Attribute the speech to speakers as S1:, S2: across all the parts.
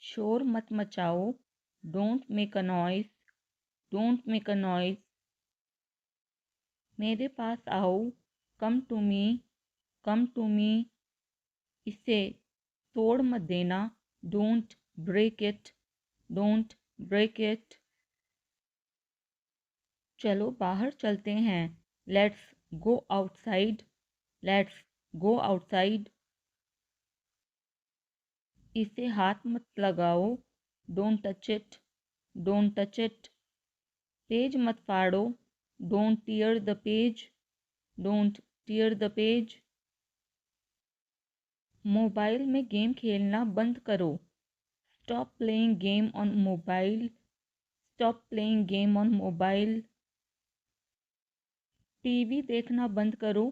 S1: शोर मत मचाओ, don't make a noise, don't make a noise. मेरे पास आओ, come to me, come to me. इसे तोड़ मत देना, don't break it, don't break it. चलो बाहर चलते हैं, let's go outside, let's go outside. इसे हाथ मत लगाओ, don't touch it, don't touch it. Page मत फाड़ो, don't tear the page, don't tear the page. Mobile में गेम खेलना बंद करो, stop playing game on mobile, stop playing game on mobile. TV देखना बंद करो,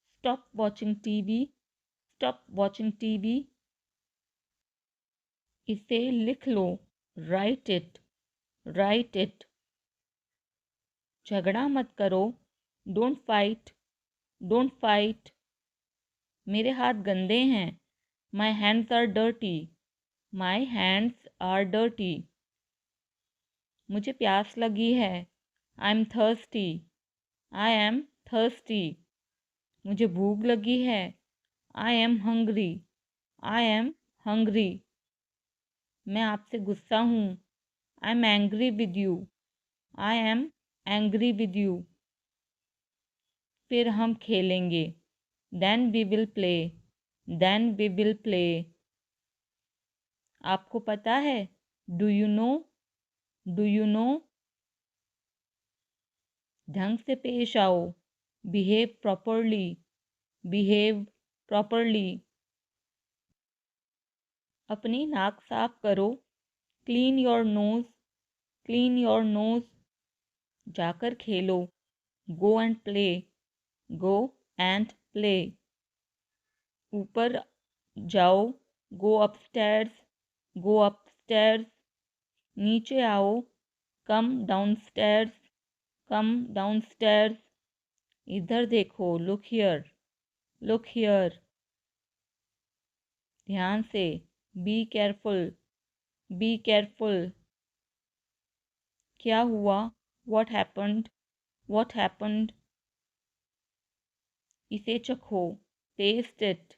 S1: stop watching TV, stop watching TV. इसे लिख लो, राइट इट, राइट इट। झगड़ा मत करो, डोंट फाइट, डोंट फाइट। मेरे हाथ गंदे हैं, my hands are dirty, my hands are dirty. मुझे प्यास लगी है, I am thirsty, I am thirsty. मुझे भूख लगी है, I am hungry, I am hungry. मैं आपसे गुस्सा हूँ, I am angry with you, I am angry with you. फिर हम खेलेंगे, then we will play, then we will play. आपको पता है, do you know, do you know. ढंग से पेश आओ, बिहेव प्रॉपरली, बिहेव प्रॉपरली। अपनी नाक साफ करो, clean your nose, clean your nose. जाकर खेलो, go and play, go and play. ऊपर जाओ, गो अपस्टैर्स, गो अपस्टैर्स। नीचे आओ, कम डाउनस्टैर्स, कम डाउनस्टैर्स। इधर देखो, लुक हियर, लुक हियर। ध्यान से, बी केयरफुल, बी केयरफुल। क्या हुआ, व्हाट हैपेंड, व्हाट हैपेंड। इसे चखो, टेस्ट इट,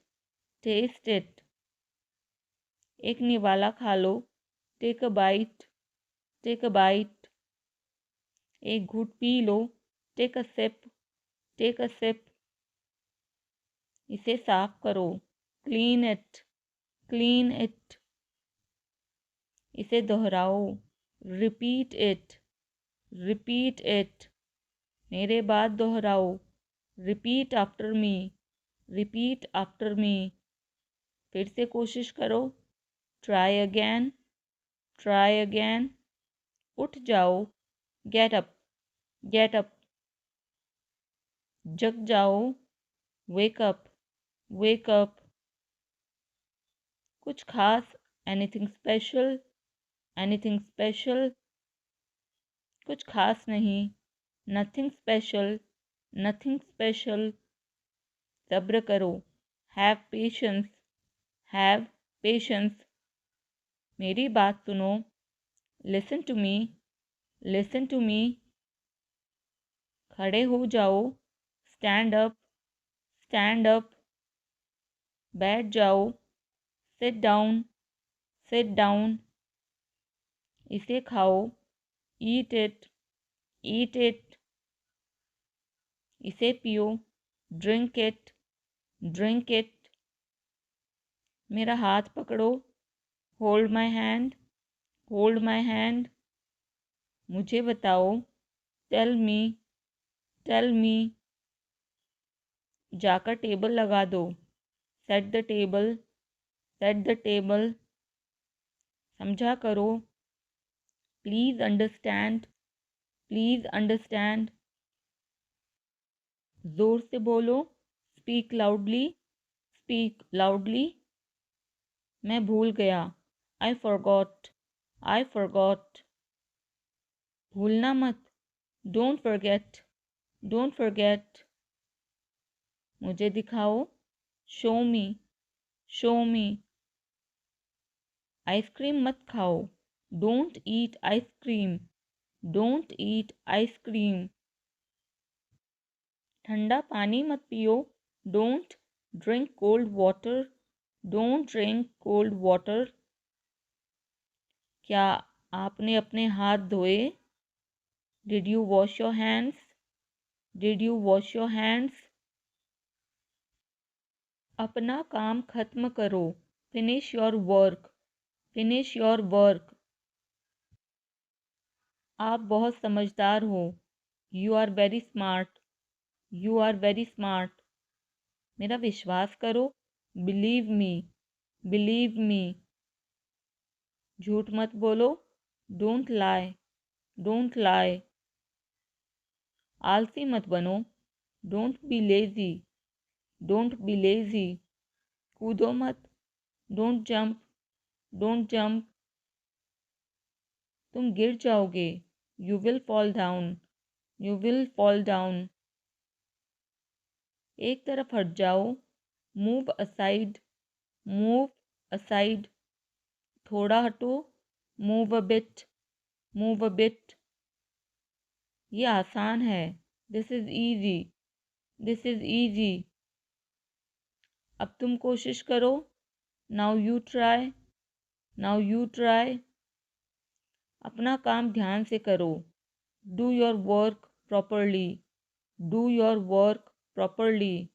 S1: टेस्ट इट। एक निवाला खा लो, take a bite, take a bite. एक घूंट पी लो, take a sip, take a sip. इसे साफ करो, क्लीन इट, क्लीन इट। इसे दोहराओ, रिपीट इट, रिपीट इट। मेरे बाद दोहराओ, repeat after me, repeat after me. फिर से कोशिश करो, ट्राई अगैन, ट्राई अगैन। उठ जाओ, गेट अप, गेट अप। जग जाओ, वेक अप, वेक अप। कुछ खास, एनीथिंग स्पेशल, एनीथिंग स्पेशल। कुछ खास नहीं, नथिंग स्पेशल, नथिंग स्पेशल। सब्र करो, हैव पेशेंस, हैव पेशेंस। मेरी बात सुनो, listen to me, listen to me. खड़े हो जाओ, स्टैंड अप, स्टैंड अप। बैठ जाओ, सिट डाउन, सिट डाउन। इसे खाओ, ईट इट, ईट इट। इसे पियो, ड्रिंक इट, ड्रिंक इट। मेरा हाथ पकड़ो, hold my hand, hold my hand. मुझे बताओ, टेल मी, टेल मी। जाकर टेबल लगा दो, set the table, set the table. समझा करो, प्लीज़ अंडरस्टैंड, प्लीज़ अंडरस्टैंड। ज़ोर से बोलो, स्पीक लाउडली, स्पीक लाउडली। मैं भूल गया, आई फॉरगॉट, आई फॉरगॉट। भूलना मत, डोंट फॉरगेट, डोंट फॉरगेट। मुझे दिखाओ, show me, show me. Ice cream मत खाओ, don't eat ice cream, don't eat ice cream. ठंडा पानी मत पियो, don't drink cold water, don't drink cold water. क्या आपने अपने हाथ धोए? Did you wash your hands, did you wash your hands. अपना काम खत्म करो, finish your work, finish your work. आप बहुत समझदार हो, you are very smart, you are very smart. मेरा विश्वास करो, बिलीव मी, बिलीव मी। झूठ मत बोलो, डोंट लाई, डोंट लाई। आलसी मत बनो, don't be lazy, don't be lazy. कूदो मत, डोंट जंप, डोंट जंप। तुम गिर जाओगे, you will fall down, you will fall down. एक तरफ हट जाओ, मूव असाइड, मूव असाइड। थोड़ा हटो, move a bit, move a bit. ये आसान है, this is easy, this is easy. अब तुम कोशिश करो, now you try, now you try. अपना काम ध्यान से करो, do your work properly, do your work properly.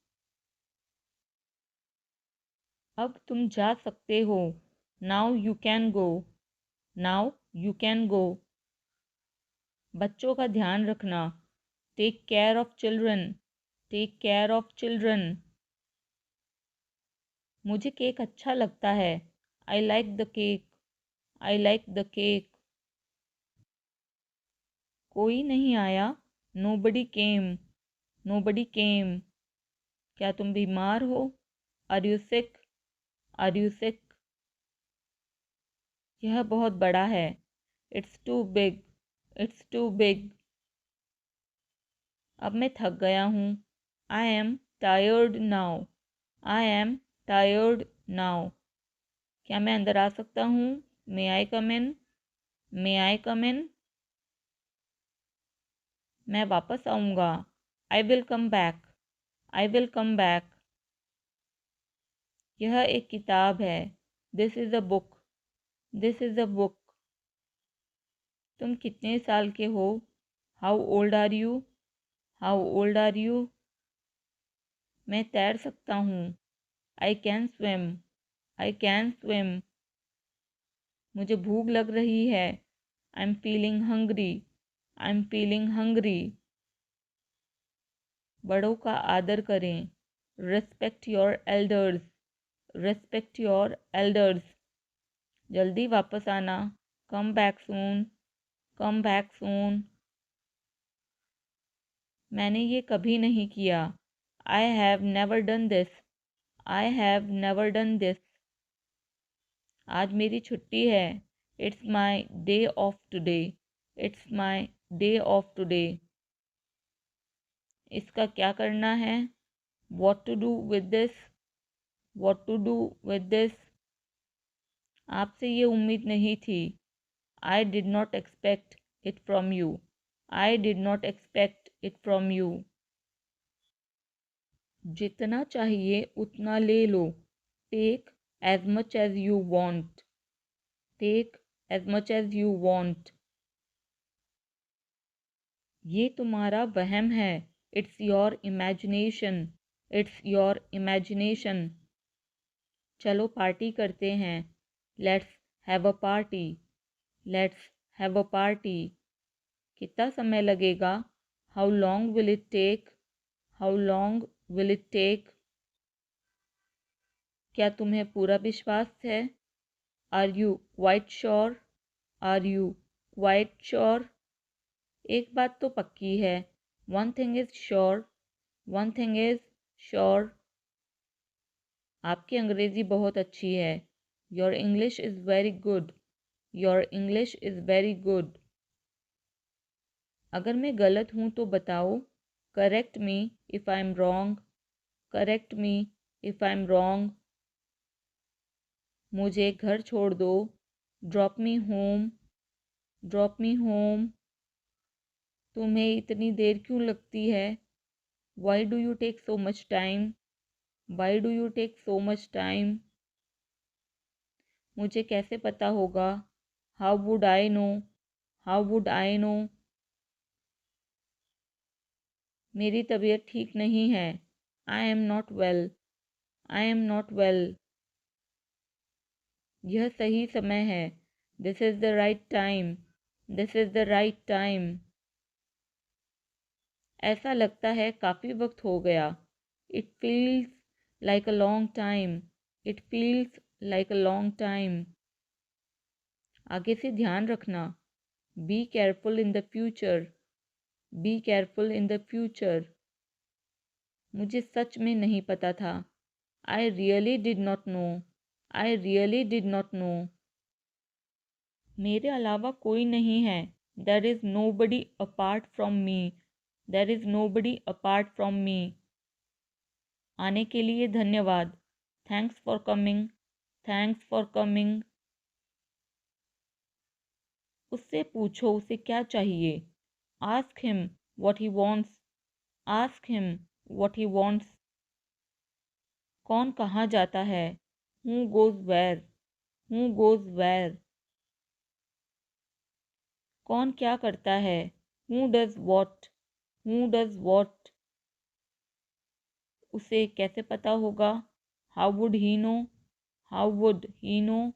S1: अब तुम जा सकते हो, now you can go, now you can go. बच्चों का ध्यान रखना, take care of children, take care of children. मुझे केक अच्छा लगता है, I like the cake, I like the cake. कोई नहीं आया, नोबडी केम, नोबडी केम। क्या तुम बीमार हो? Are you sick, are you sick. यह बहुत बड़ा है, it's too big, it's too big. अब मैं थक गया हूँ, I am tired now, I am tired now. क्या मैं अंदर आ सकता हूँ? मे आई कम इन, मे आई कम इन। मैं वापस आऊँगा, I will come back, I will come back. यह एक किताब है, this is a book, this is a book. तुम कितने साल के हो? How old are you, how old are you. मैं तैर सकता हूँ, I can swim, I can swim. मुझे भूख लग रही है, I am feeling hungry, I am feeling hungry. बड़ों का आदर करें, respect your elders, respect your elders. जल्दी वापस आना, come back soon, come back soon. मैंने ये कभी नहीं किया, I have never done this, I have never done this. आज मेरी छुट्टी है, it's my day off today, it's my day off today. इसका क्या करना है? What to do with this, what to do with this. आपसे ये उम्मीद नहीं थी, I did not expect it from you, I did not expect it from you. जितना चाहिए उतना ले लो, take as much as you want, take as much as you want. ये तुम्हारा वहम है, it's your imagination, it's your imagination. चलो पार्टी करते हैं, let's have a party, let's have a party. कितना समय लगेगा? How long will it take, how long will it take. क्या तुम्हें पूरा विश्वास है? Are you quite sure, are you quite sure. एक बात तो पक्की है, one thing is sure, one thing is sure. आपकी अंग्रेज़ी बहुत अच्छी है, your English is very good, your English is very good. अगर मैं गलत हूँ तो बताओ, correct me if I am wrong, correct me if I am wrong. मुझे घर छोड़ दो, drop me home, drop me home. तुम्हें इतनी देर क्यों लगती है? Why do you take so much time, why do you take so much time. मुझे कैसे पता होगा? How would I no, how would I no. मेरी तबीयत ठीक नहीं है। I am not well, I am not well. यह सही समय है। This is the right time, this is the right time. ऐसा लगता है काफ़ी वक्त हो गया। It feels like a long time, it feels like a long time. आगे से ध्यान रखना। Be careful in the future, be careful in the future. मुझे सच में नहीं पता था। आई really did not know, I really did not know. मेरे अलावा कोई नहीं है। There is nobody apart from me, there is nobody apart from me. आने के लिए धन्यवाद। Thanks for coming, thanks for coming. उससे पूछो उसे क्या चाहिए। Ask him what he wants, ask him what he wants. कौन कहाँ जाता है? Who goes where, who goes where. कौन क्या करता है? Who does what, who does what. उसे कैसे पता होगा? How would he know, how would he know.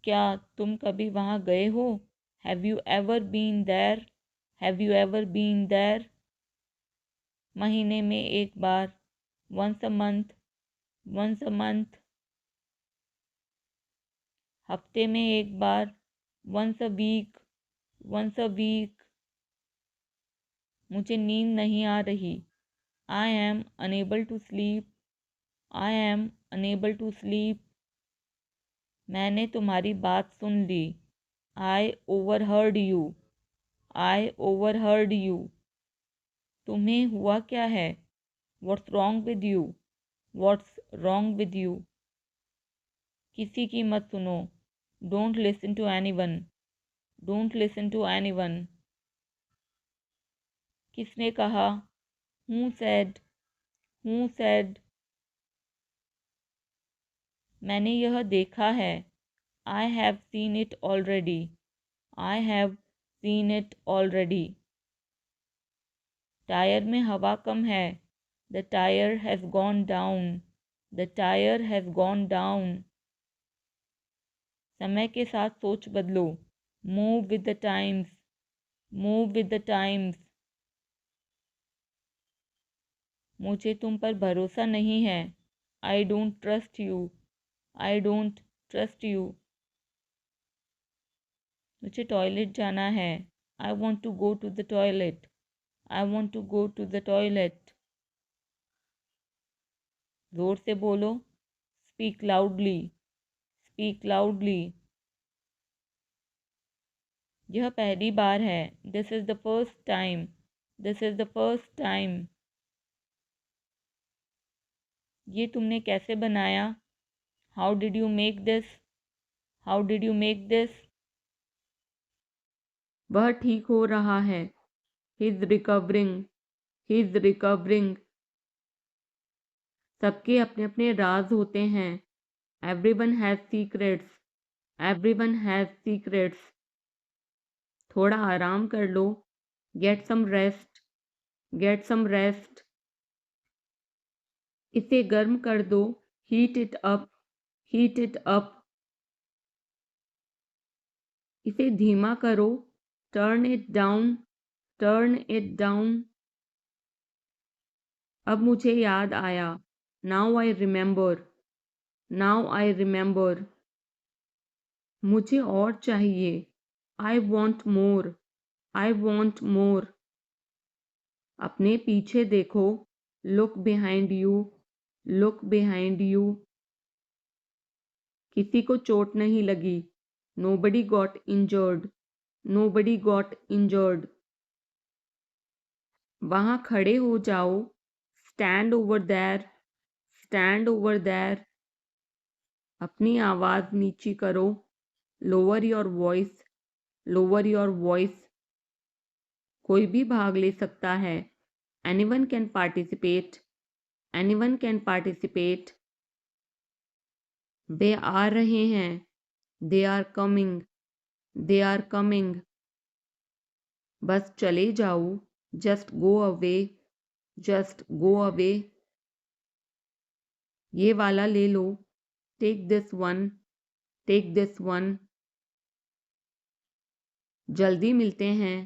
S1: क्या तुम कभी वहाँ गए हो? Have you ever been there, have you ever been there. महीने में एक बार, once a month, once a month. हफ्ते में एक बार, once a week, once a week. मुझे नींद नहीं आ रही। I am unable to sleep, I am unable to sleep. मैंने तुम्हारी बात सुन ली। I overheard you, I overheard you. तुम्हें हुआ क्या है? What's wrong with you, what's wrong with you. किसी की मत सुनो। Don't listen to anyone, don't listen to anyone. किसने कहा? Who said, who said. मैंने यह देखा है। I have seen it already, I have seen it already. Tyre में हवा कम है। The tyre has gone down, the tyre has gone down. समय के साथ सोच बदलो। Move with the times, move with the times. मुझे तुम पर भरोसा नहीं है। I don't trust you, I don't trust you. मुझे टॉयलेट जाना है। I want to go to the toilet, I want to go to the toilet. ज़ोर से बोलो। Speak loudly, speak loudly. यह पहली बार है। This is the first time, this is the first time. ये तुमने कैसे बनाया? How did you make this, how did you make this. वह ठीक हो रहा है। He is recovering, he is recovering. सबके अपने अपने राज होते हैं। Everyone has secrets, everyone has secrets. थोड़ा आराम कर लो। Get some rest, get some rest. इसे गर्म कर दो। Heat it up, heat it up. इसे धीमा करो। Turn it down, turn it down. अब मुझे याद आया। Now I remember, now I remember. मुझे और चाहिए। I want more, I want more. अपने पीछे देखो। Look behind you, look behind you. किसी को चोट नहीं लगी। Nobody got injured, nobody got injured. वहाँ खड़े हो जाओ। Stand over there, stand over there. अपनी आवाज़ नीची करो, lower your voice, lower your voice. कोई भी भाग ले सकता है, anyone can participate, anyone can participate. वे आ रहे हैं, they are coming, they are coming. बस चले जाओ, just go away, just go away. ये वाला ले लो, take this one, take this one. जल्दी मिलते हैं,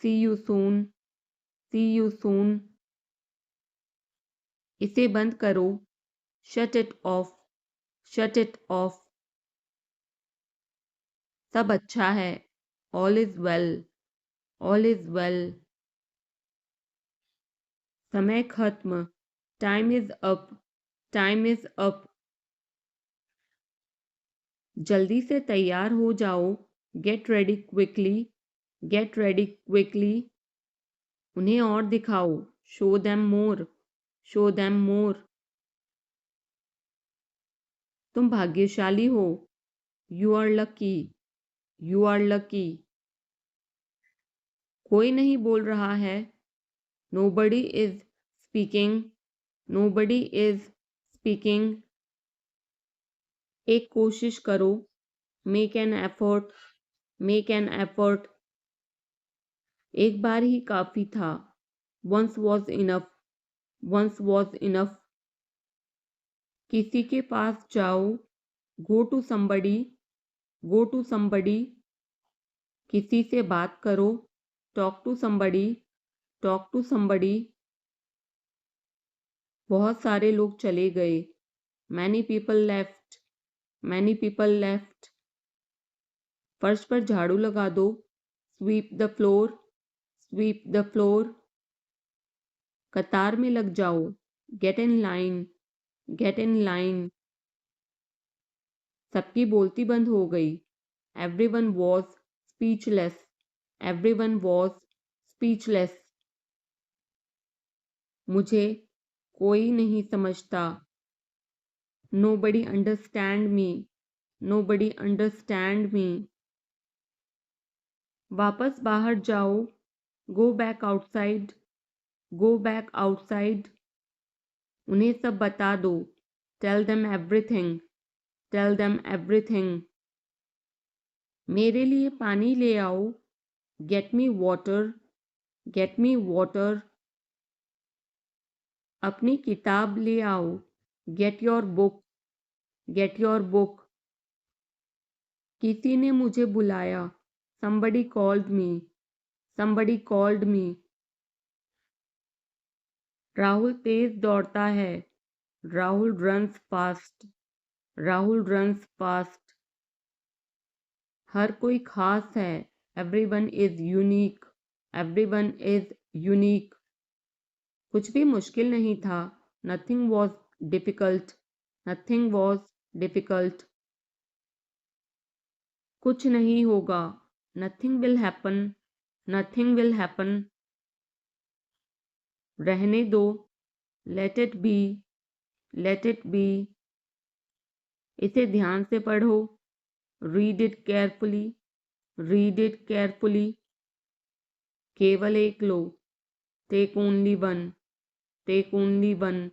S1: see you soon, C you soon. इसे बंद करो, shut it off, shut it off. सब अच्छा है, all is well, all is well. समय खत्म, time is up, time is up. जल्दी से तैयार हो जाओ, get ready quickly, get ready quickly. उन्हें और दिखाओ, show them more, show them more. तुम भाग्यशाली हो, you are lucky, you are lucky. कोई नहीं बोल रहा है, nobody is speaking, nobody is speaking. एक कोशिश करो, make an effort, make an effort. एक बार ही काफी था, once was enough, once was enough. किसी के पास जाओ, go to somebody, go to somebody. किसी से बात करो, talk to somebody, talk to somebody. बहुत सारे लोग चले गए, many people left, many people left. फर्श पर झाड़ू लगा दो, sweep the floor, sweep the floor. कतार में लग जाओ, get in line, get in line. सबकी बोलती बंद हो गई, everyone was speechless, everyone was speechless. मुझे कोई नहीं समझता, nobody understand me, nobody understand me. वापस बाहर जाओ, go back outside, go back outside. उन्हें सब बता दो, tell them everything, tell them everything. मेरे लिए पानी ले आओ, get me water, get me water. अपनी किताब ले आओ, get your book, get your book. किसी ने मुझे बुलाया, somebody called me, somebody called me। Rahul तेज दौड़ता है, Rahul runs fast, Rahul runs fast. हर कोई खास है, everyone is unique, everyone is unique. कुछ भी मुश्किल नहीं था, nothing was difficult, nothing was difficult. कुछ नहीं होगा, nothing will happen, nothing will happen. रहने दो, let it be, let it be. इसे ध्यान से पढ़ो, read it carefully, read it carefully. केवल एक लो, take only one, take only one.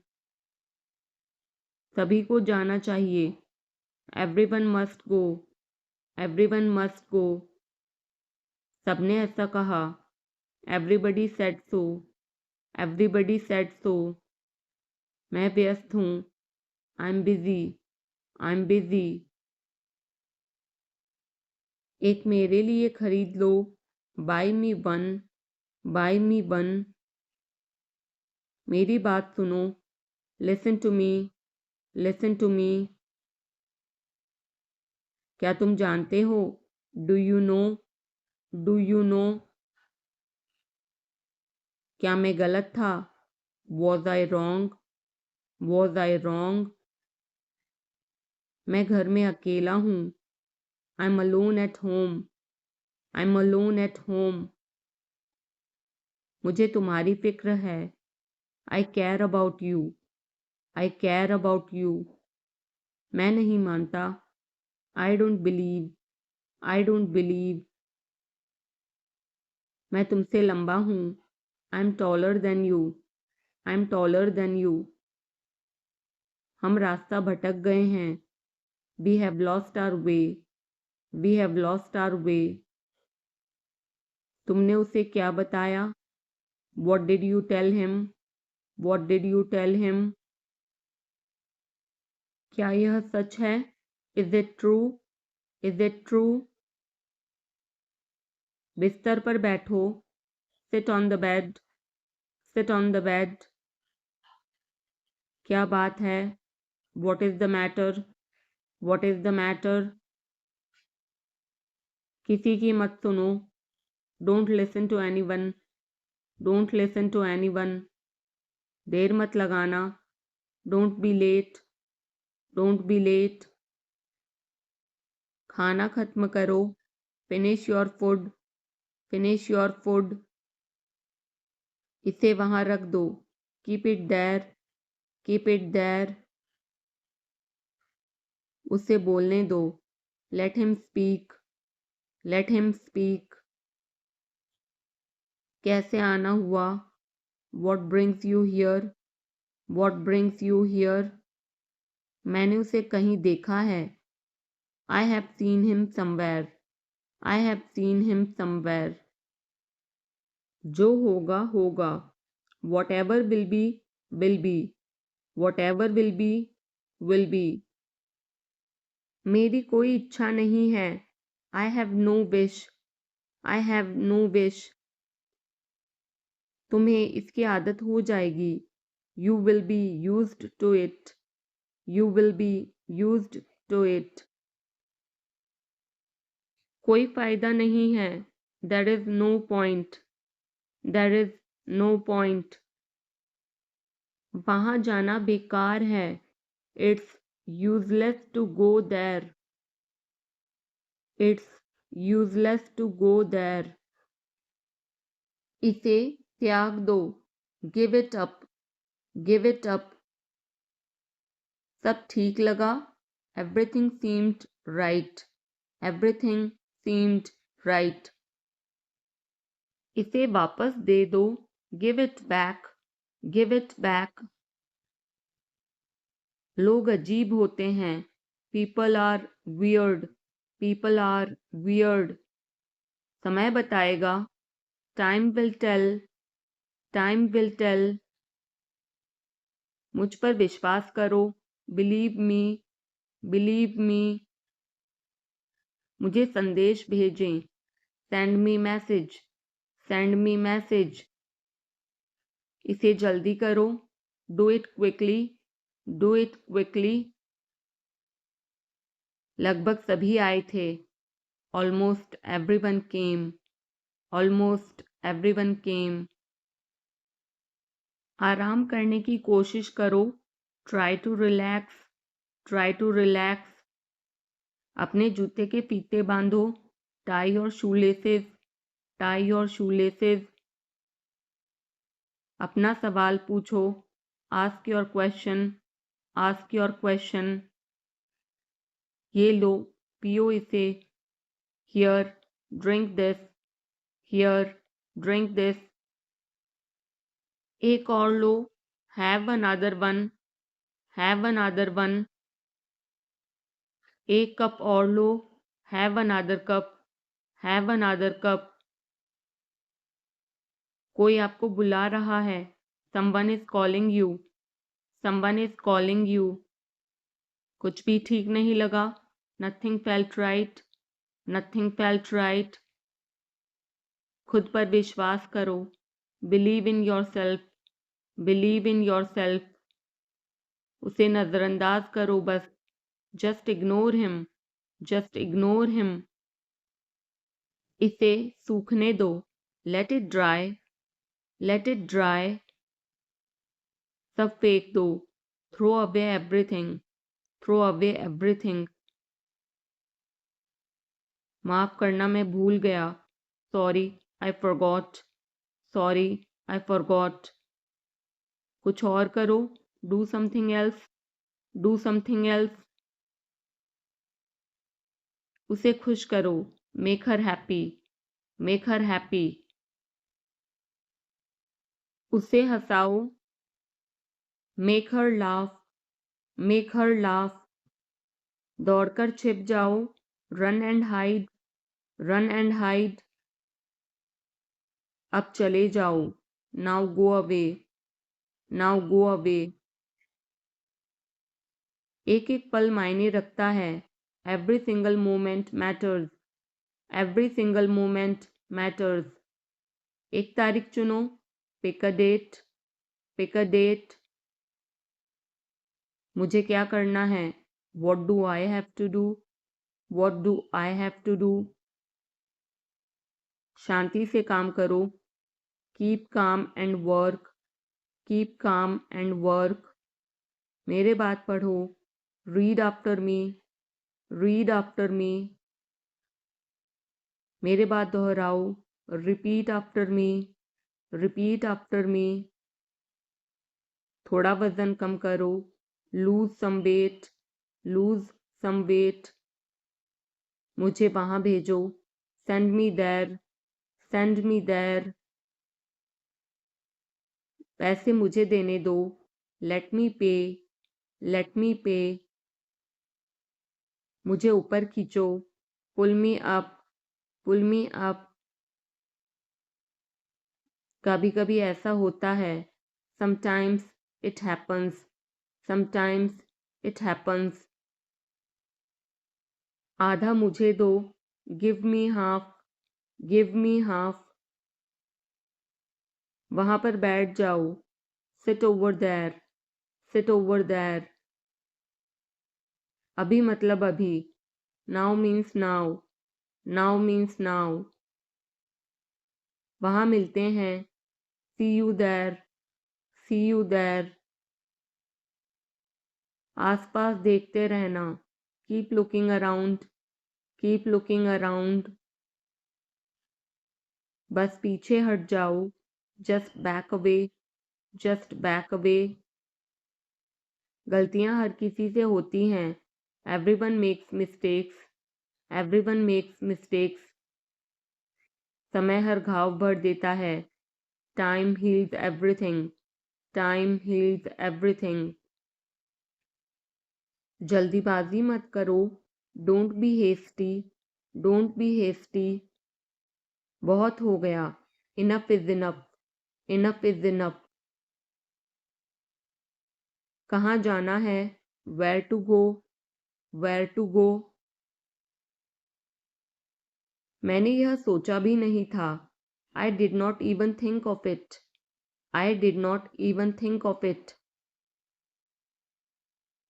S1: सभी को जाना चाहिए, everyone must go, everyone must go. सबने ऐसा कहा, everybody said so, everybody said so. मैं व्यस्त हूँ, I am busy, I am busy. एक मेरे लिए खरीद लो, buy me one, buy me one. मेरी बात सुनो, listen to me, listen to me. क्या तुम जानते हो, do you know, do you know. क्या मैं गलत था, was I wrong, was I wrong. मैं घर में अकेला हूँ, I am alone at home, I am alone at home. मुझे तुम्हारी फिक्र है, I care about you, I care about you. मैं नहीं मानता। I don't believe, I don't believe. मैं तुमसे लंबा हूँ। I am taller than you, I am taller than you. हम रास्ता भटक गए हैं। We have lost our way, we have lost our way. तुमने उसे क्या बताया? What did you tell him, what did you tell him. क्या यह सच है? Is it true, is it true. बिस्तर पर बैठो। Sit on the bed, sit on the bed. क्या बात है? What is the matter, what is the matter. किसी की मत सुनो। Don't listen to anyone, don't listen to anyone. देर मत लगाना। Don't be late, don't be late. खाना खत्म करो। Finish your food, finish your food. इसे वहां रख दो। Keep it there, keep it there. उसे बोलने दो। Let him speak, let him speak. कैसे आना हुआ? What brings you here, what brings you here. मैंने उसे कहीं देखा है। I have seen him somewhere, I have seen him somewhere. जो होगा होगा। What ever will be, will be, what ever will be, will be. मेरी कोई इच्छा नहीं है। I have no wish, I have no wish. तुम्हें इसकी आदत हो जाएगी। You will be used to it, you will be used to it. कोई फायदा नहीं है। There is no point, there is no point. वहां जाना बेकार है। It's useless to go there, it's useless to go there. इसे त्याग दो। Give it up, give it up. सब ठीक लगा। Everything seemed right, everything seemed right. इसे वापस दे दो। Give it back, give it back. लोग अजीब होते हैं। People are weird, people are weird. समय बताएगा। Time will tell, time will tell. मुझ पर विश्वास करो। Believe me, believe me. मुझे संदेश भेजें। Send me message, send me message. इसे जल्दी करो। Do it quickly, do it quickly. लगभग सभी आए थे। Almost everyone came, almost everyone came. आराम करने की कोशिश करो। Try to relax, try to relax. अपने जूते के फीते बांधो। टाई और शूलेसेस, टाई और शूलेसेस। अपना सवाल पूछो। Ask your question, ask your question. ये लो, पियो इसे। Here, drink this, here, drink this. एक और लो। Have another one, have another one. एक कप और लो। Have another cup, have another cup. कोई आपको बुला रहा है। Someone is calling you, someone is calling you. कुछ भी ठीक नहीं लगा। Nothing felt right, nothing felt right. खुद पर विश्वास करो। Believe in your self, believe in yourself. उसे नज़रअंदाज करो बस। Just ignore him, just ignore him. इसे सूखने दो। Let it dry, let it dry. सब फेंक दो। Throw away everything, throw away everything. माफ करना, मैं भूल गया। Sorry, I forgot, sorry, I forgot. कुछ और करो। Do something else, do something else. उसे खुश करो, make her happy, make her happy. उसे हंसाओ, make her laugh, make her laugh. दौड़कर छिप जाओ, run and hide, run and hide. अब चले जाओ, now go away, now go away. एक एक पल मायने रखता है, every single moment matters, every single moment matters. एक तारीख चुनो, pick a date, pick a date. मुझे क्या करना है, what do I have to do, what do I have to do. शांति से काम करो, keep calm and work, keep calm and work. मेरे बात पढ़ो, read after me, read after me. मेरे बात दोहराओ, repeat after me, repeat after me. थोड़ा वजन कम करो, lose some weight, lose some weight. मुझे वहां भेजो, send me there, send me there. पैसे मुझे देने दो, लेट मी पे, लेट मी पे। मुझे ऊपर खींचो, पुल मी अप, पुल मी अप। कभी कभी ऐसा होता है, sometimes it happens, sometimes it happens. आधा मुझे दो, give me half, give me half. वहां पर बैठ जाओ, sit over there, sit over there. अभी मतलब अभी, now means now, now means now. वहां मिलते हैं, see you there, see you there. आसपास देखते रहना, keep looking around, keep looking around. बस पीछे हट जाओ, just back away, just back away. गलतियां हर किसी से होती हैं, everyone makes mistakes, everyone makes mistakes. समय हर घाव भर देता है, time heals everything, time heals everything. जल्दीबाजी मत करो, don't be hasty, don't be hasty. बहुत हो गया, enough is enough, enough is enough. कहाँ जाना है, where to go, where to go. मैंने यह सोचा भी नहीं था, I did not even think of it, I did not even think of it.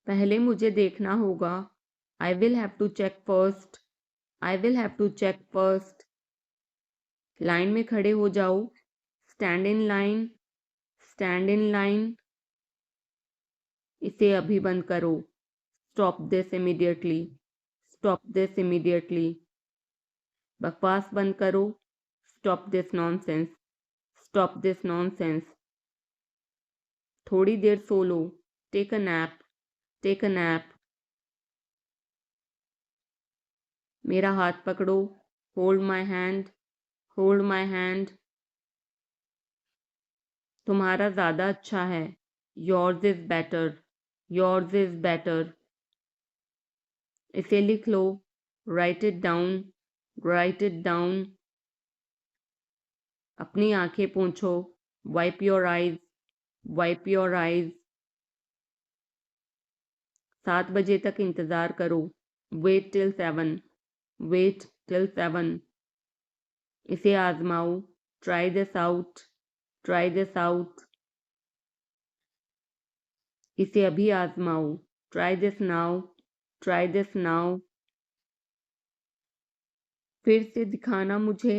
S1: पहले मुझे देखना होगा, I will have to check first, I will have to check first. Line में खड़े हो जाओ, stand in line, stand in line. इसे अभी बंद करो, stop this immediately, stop this immediately. बकवास बंद करो, stop this nonsense, stop this nonsense. थोड़ी देर सो लो, take a nap, take a nap. मेरा हाथ पकड़ो, hold my hand, hold my hand. तुम्हारा ज़्यादा अच्छा है, yours is better, yours is better. इसे लिख लो, write it down, write it down. अपनी आंखें पोंछो, wipe your eyes, wipe your eyes. 7 बजे तक इंतज़ार करो, वेट टिल 7, वेट टिल 7। इसे आजमाओ, try this out, try this out. इसे अभी आजमाओ, try this now, try this now. फिर से दिखाना मुझे,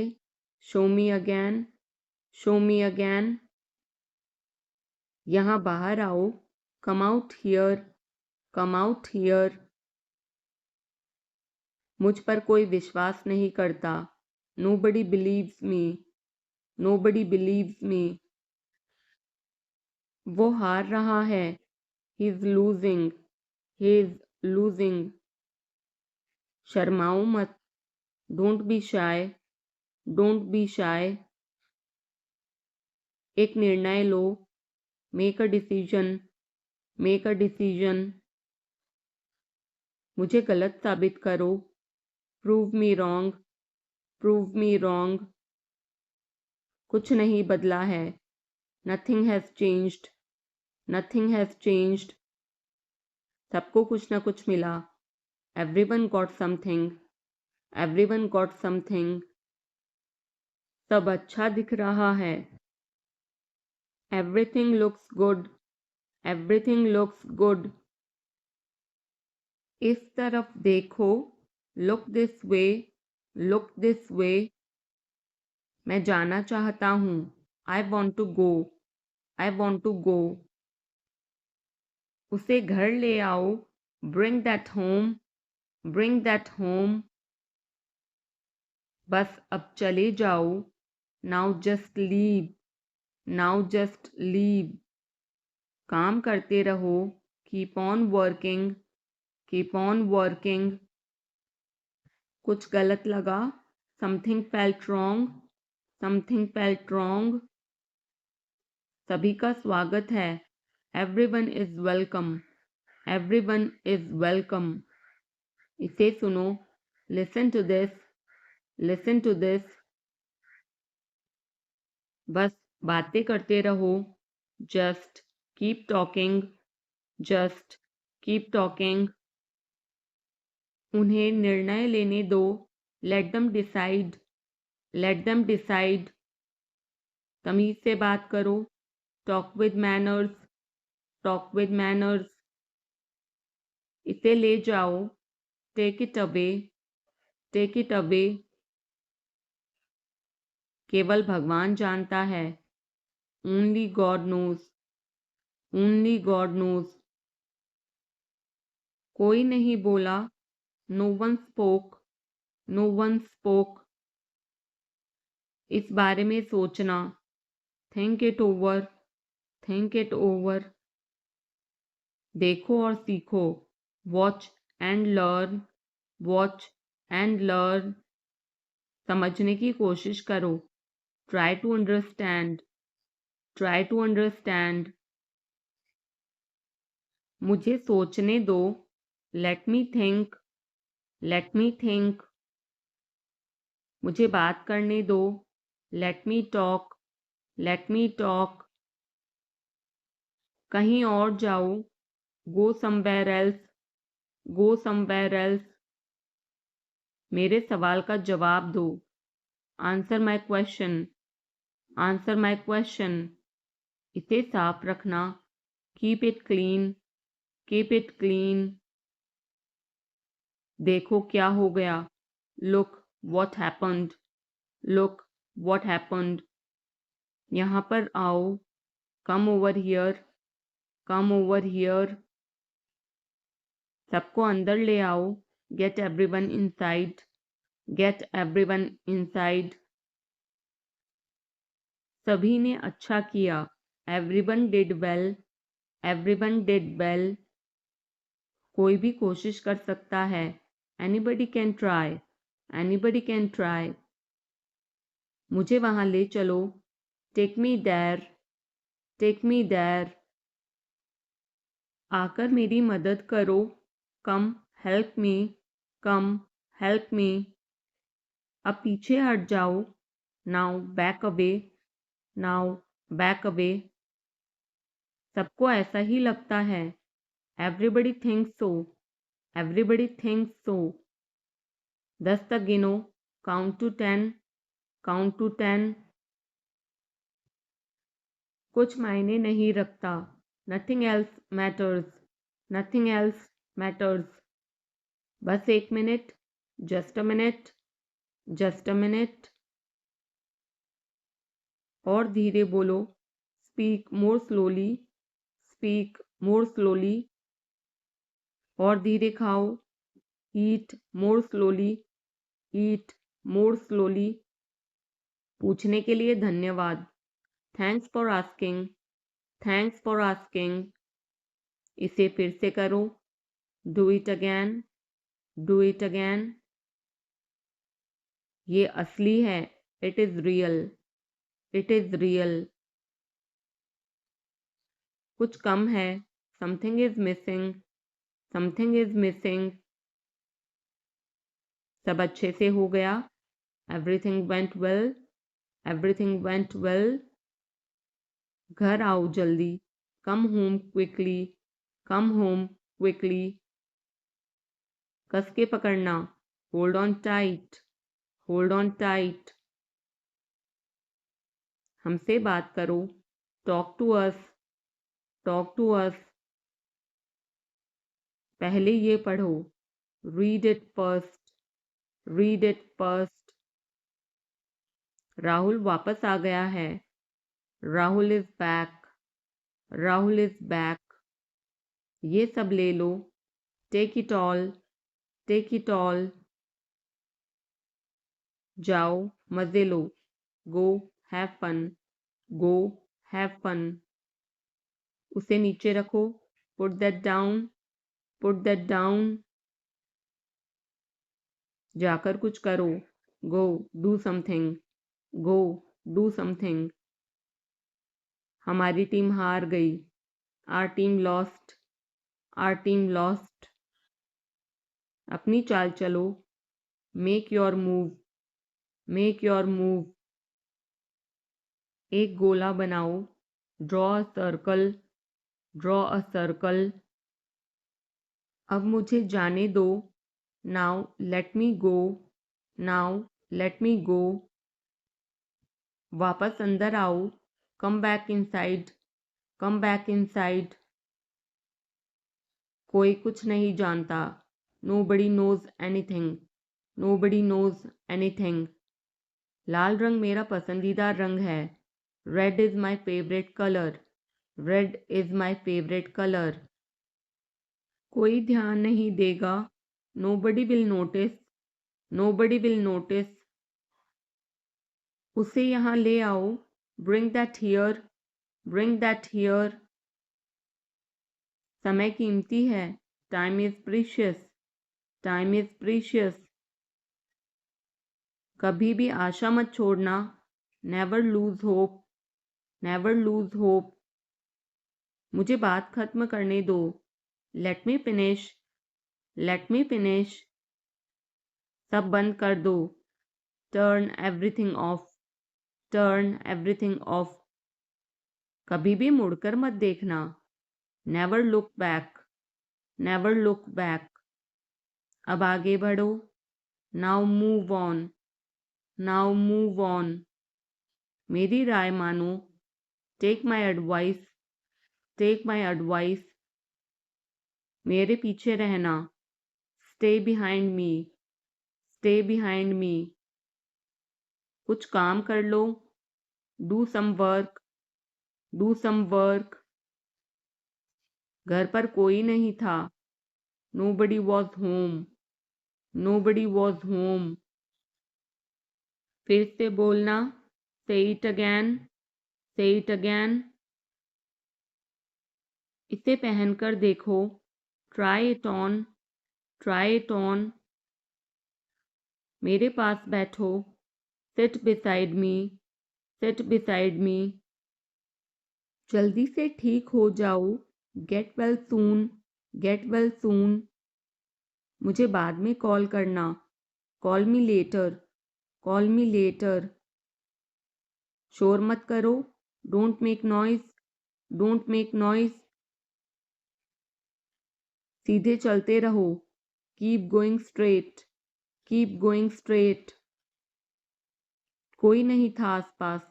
S1: show me again, show me again. यहाँ बाहर आओ, come out here, come out here. मुझ पर कोई विश्वास नहीं करता, nobody believes me, nobody believes me. वो हार रहा है, he is losing, he is losing. शर्माओ मत, don't be shy, don't be shy. एक निर्णय लो, make a decision, make a decision. मुझे गलत साबित करो, prove me wrong, prove me wrong. कुछ नहीं बदला है, nothing has changed, nothing has changed. सबको कुछ ना कुछ मिला, everyone got something, everyone got something. सब अच्छा दिख रहा है, everything looks good, everything looks good. इस तरफ देखो, look this way, look this way. मैं जाना चाहता हूँ, I want to go, I want to गो। उसे घर ले आओ, bring that home, bring that home. बस अब चले जाओ, now just leave, now just leave. काम करते रहो, keep on working, keep on working. कुछ गलत लगा, something felt wrong, something felt wrong. सभी का स्वागत है, everyone is welcome, everyone is welcome. इसे सुनो, listen to this, listen to this. बस बातें करते रहो, just keep talking, just keep talking. उन्हें निर्णय लेने दो, let them decide, let them decide. तमीज से बात करो, talk with manners, talk with manners. इसे ले जाओ, take it away, take it away. केवल भगवान जानता है, only God knows, only God knows. कोई नहीं बोला, no one spoke, no one spoke. इस बारे में सोचना, think it over, think it over. देखो और सीखो, watch and learn, watch and learn. समझने की कोशिश करो, try to understand, try to understand. मुझे सोचने दो, let me think, let me think. मुझे बात करने दो, let me talk, let me talk. कहीं और जाओ, go somewhere else, go somewhere else. मेरे सवाल का जवाब दो, answer my question, answer my question. इसे साफ रखना, keep it clean, keep it clean. देखो क्या हो गया, look what happened, look what happened. यहाँ पर आओ, come over here, come over here. सबको अंदर ले आओ, get everyone inside, get everyone inside. सभी ने अच्छा किया, everyone did well, everyone did well. कोई भी कोशिश कर सकता है, anybody can try, anybody can try. मुझे वहाँ ले चलो, take me there, take me there. आकर मेरी मदद करो, कम हेल्प मी, कम हेल्प मी। अब पीछे हट जाओ, now back away, now back away. सबको ऐसा ही लगता है, एवरीबडी थिंक्स सो, एवरीबडी थिंक्स सो। 10 तक गिनो, काउंट टू 10, काउंट टू 10। कुछ मायने नहीं रखता, nothing else matters, nothing else matters. बस 1 minute, just a minute, just a minute. और धीरे बोलो, speak more slowly, speak more slowly. और धीरे खाओ, ईट मोर स्लोली, ईट मोर स्लोली। पूछने के लिए धन्यवाद, thanks for asking, thanks for asking. इसे फिर से करो, do it again, do it again. ये असली है, it is real, it is real. कुछ कम है, something is missing, something is missing. सब अच्छे से हो गया, everything went well, everything went well. घर आओ जल्दी, come home quickly, come home quickly. कस के पकड़ना, hold on tight, hold on tight. हमसे बात करो, talk to us, talk to us. पहले ये पढ़ो, read it first, read it first. Rahul वापस आ गया है, Rahul is back, Rahul is back. ये सब ले लो, take it all, take it all. जाओ मजे लो, go have fun, go have fun. उसे नीचे रखो, put that down, put that down. जाकर कुछ करो, go do something, go do something. हमारी टीम हार गई, our team lost, are team lost. अपनी चाल चलो, make your move, make your move. एक गोला बनाओ, draw a circle, draw a circle. अब मुझे जाने दो, now let me go, now let me go. वापस अंदर आओ, come back inside, come back inside. कोई कुछ नहीं जानता, nobody knows anything, nobody knows anything. लाल रंग मेरा पसंदीदा रंग है, red is my favourite colour, red is my favourite colour. कोई ध्यान नहीं देगा, nobody will notice, nobody will notice. उसे यहाँ ले आओ, bring that here, bring that here. समय कीमती है, time is precious, time is precious. कभी भी आशा मत छोड़ना, never lose hope, never lose hope. मुझे बात खत्म करने दो, let me finish, let me finish. सब बंद कर दो, turn everything of, turn everything of. कभी भी मुड़कर मत देखना, never look back, never look back. अब आगे बढ़ो, now move on, now move on. मेरी राय मानो, take my advice, take my advice. मेरे पीछे रहना, stay behind me, stay behind me. कुछ काम कर लो, do some work, do some work. घर पर कोई नहीं था, nobody was home, nobody was home. फिर से बोलना, say it again, say it again. इसे पहनकर देखो, try it on, try it on. मेरे पास बैठो, seat beside me, seat beside me. जल्दी से ठीक हो जाओ, get well soon, get well soon. मुझे बाद में कॉल करना, call me later, call me later. शोर मत करो, don't make noise, don't make noise. सीधे चलते रहो, keep going straight, keep going straight. कोई नहीं था आसपास,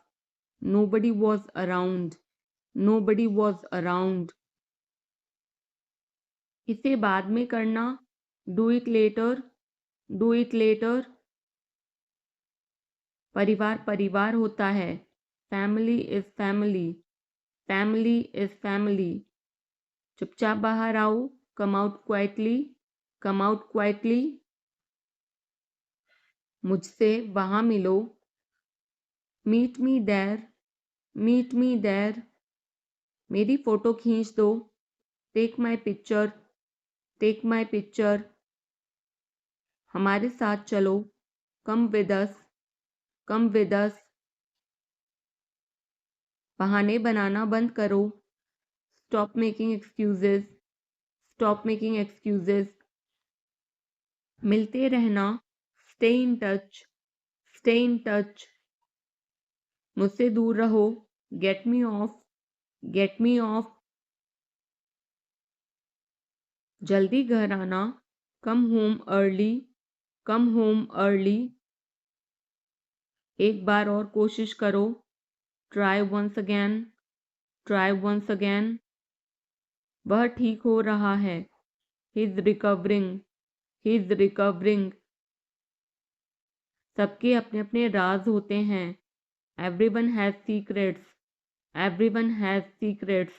S1: nobody was around, nobody was around. इसे बाद में करना, do it later, do it later. परिवार परिवार होता है, family is family, family is family. चुपचाप बाहर आओ, come out quietly, come out quietly. मुझसे वहाँ मिलो, meet me there, meet me there. मेरी फ़ोटो खींच दो, take my picture, take my picture. हमारे साथ चलो, come with us, come with us. बहाने बनाना बंद करो। Stop making excuses, stop making excuses. मिलते रहना, stay in touch, stay in touch. मुझसे दूर रहो, get me off, get me off. जल्दी घर आना, come home early, come home early. एक बार और कोशिश करो, try once again, try once again. वह ठीक हो रहा है, he is recovering, he is recovering. सबके अपने अपने राज होते हैं, everyone has secrets, everyone has secrets.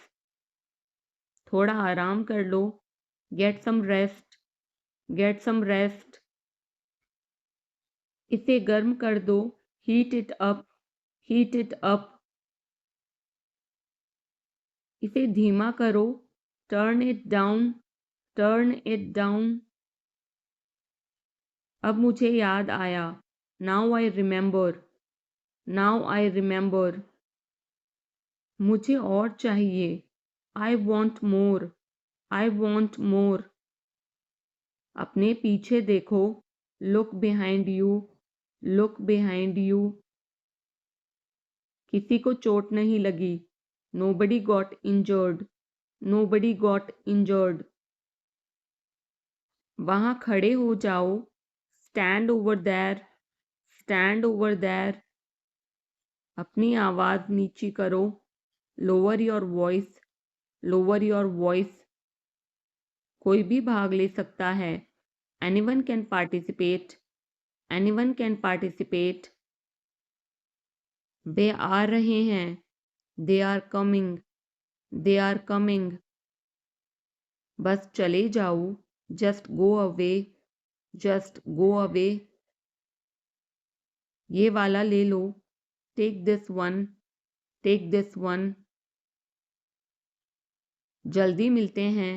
S1: थोड़ा आराम कर लो, get some rest, get some rest. इसे गर्म कर दो, heat it up, heat it up. इसे धीमा करो, turn it down, turn it down. अब मुझे याद आया, now I remember, now I remember. मुझे और चाहिए, I want more, I want more. अपने पीछे देखो, look behind you, look behind you. किसी को चोट नहीं लगी, nobody got injured, nobody got injured. वहां खड़े हो जाओ, stand over there, stand over there. अपनी आवाज नीची करो, lower your voice, lower your voice. कोई भी भाग ले सकता है, anyone can participate, anyone can participate. वे आ रहे हैं, they are coming, they are coming. बस चले जाओ, just go away, just go away. ये वाला ले लो, take this one, take this one. जल्दी मिलते हैं,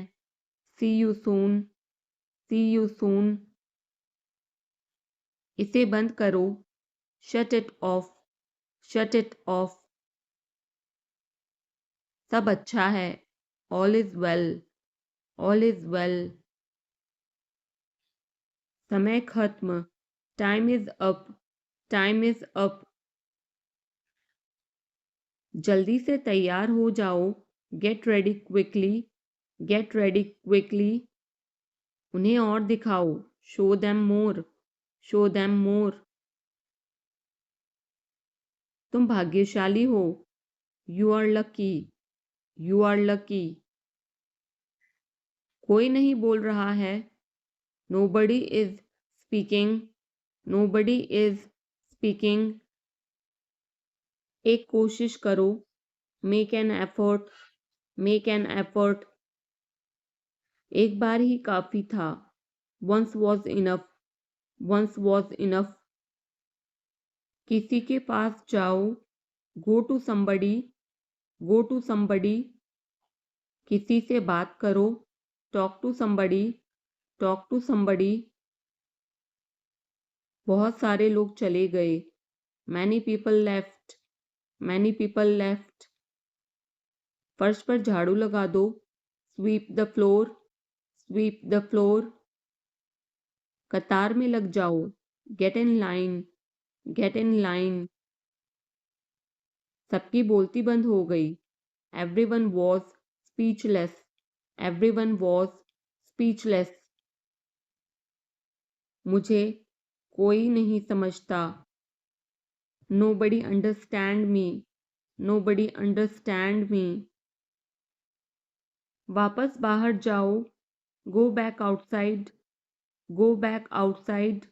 S1: see you soon, C you soon. इसे बंद करो, shut it off, shut it off. सब अच्छा है, all is well, all is well. समय खत्म, time is up, time is up. जल्दी से तैयार हो जाओ, get ready quickly, get ready quickly. उन्हें और दिखाओ, show them more, show them more. तुम भाग्यशाली हो, you are lucky, you are lucky. कोई नहीं बोल रहा है, nobody is speaking, nobody is speaking. एक कोशिश करो, make an effort, make an effort. एक बार ही काफी था, once was enough, once was enough. किसी के पास जाओ, go to somebody, go to somebody. किसी से बात करो, talk to somebody, talk to somebody. बहुत सारे लोग चले गए, many people left, many people left. फर्श पर झाड़ू लगा दो, sweep the floor, sweep the floor. कतार में लग जाओ, get in line, get in line. सबकी बोलती बंद हो गई, everyone was speechless, everyone was speechless. मुझे कोई नहीं समझता, nobody understand me, nobody understand me. वापस बाहर जाओ, go back outside, go back outside.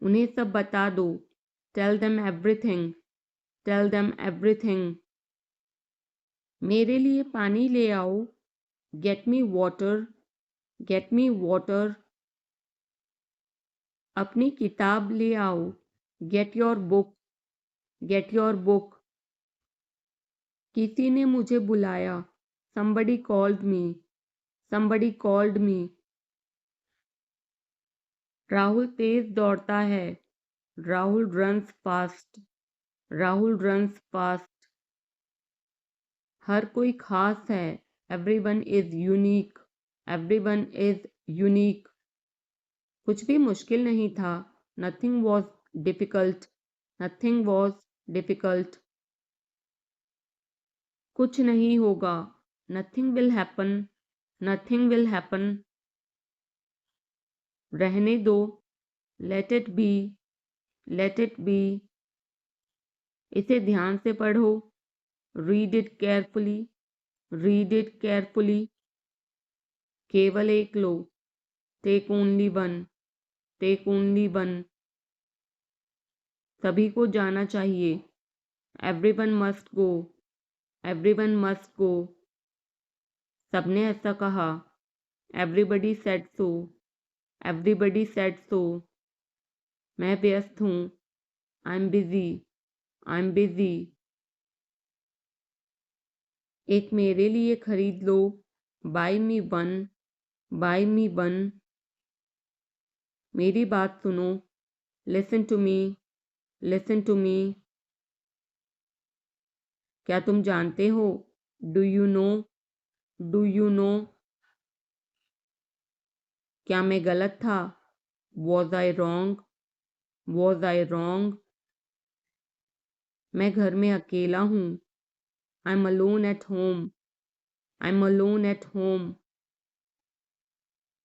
S1: उन्हें सब बता दो, tell them everything, tell them everything. मेरे लिए पानी ले आओ, get me water, get me water. अपनी किताब ले आओ, get your book, get your book. किसी ने मुझे बुलाया, somebody called me, somebody called me। Rahul तेज दौड़ता है, Rahul runs fast, Rahul runs fast. हर कोई खास है, everyone is unique, everyone is unique. कुछ भी मुश्किल नहीं था, nothing was difficult, nothing was difficult. कुछ नहीं होगा, nothing will happen, nothing will happen. रहने दो, let it be, let it be. इसे ध्यान से पढ़ो, read it carefully, read it carefully. केवल एक लो, take only one, take only one. सभी को जाना चाहिए, everyone must go, everyone must go. सबने ऐसा कहा, everybody said so, everybody said so. मैं व्यस्त हूँ, I am busy, I am busy. एक मेरे लिए खरीद लो, buy me one, buy me one. मेरी बात सुनो, listen to me, listen to me. क्या तुम जानते हो, do you know, do you know. क्या मैं गलत था, was I wrong, was I wrong. मैं घर में अकेला हूँ, I am alone at home, I am alone at home.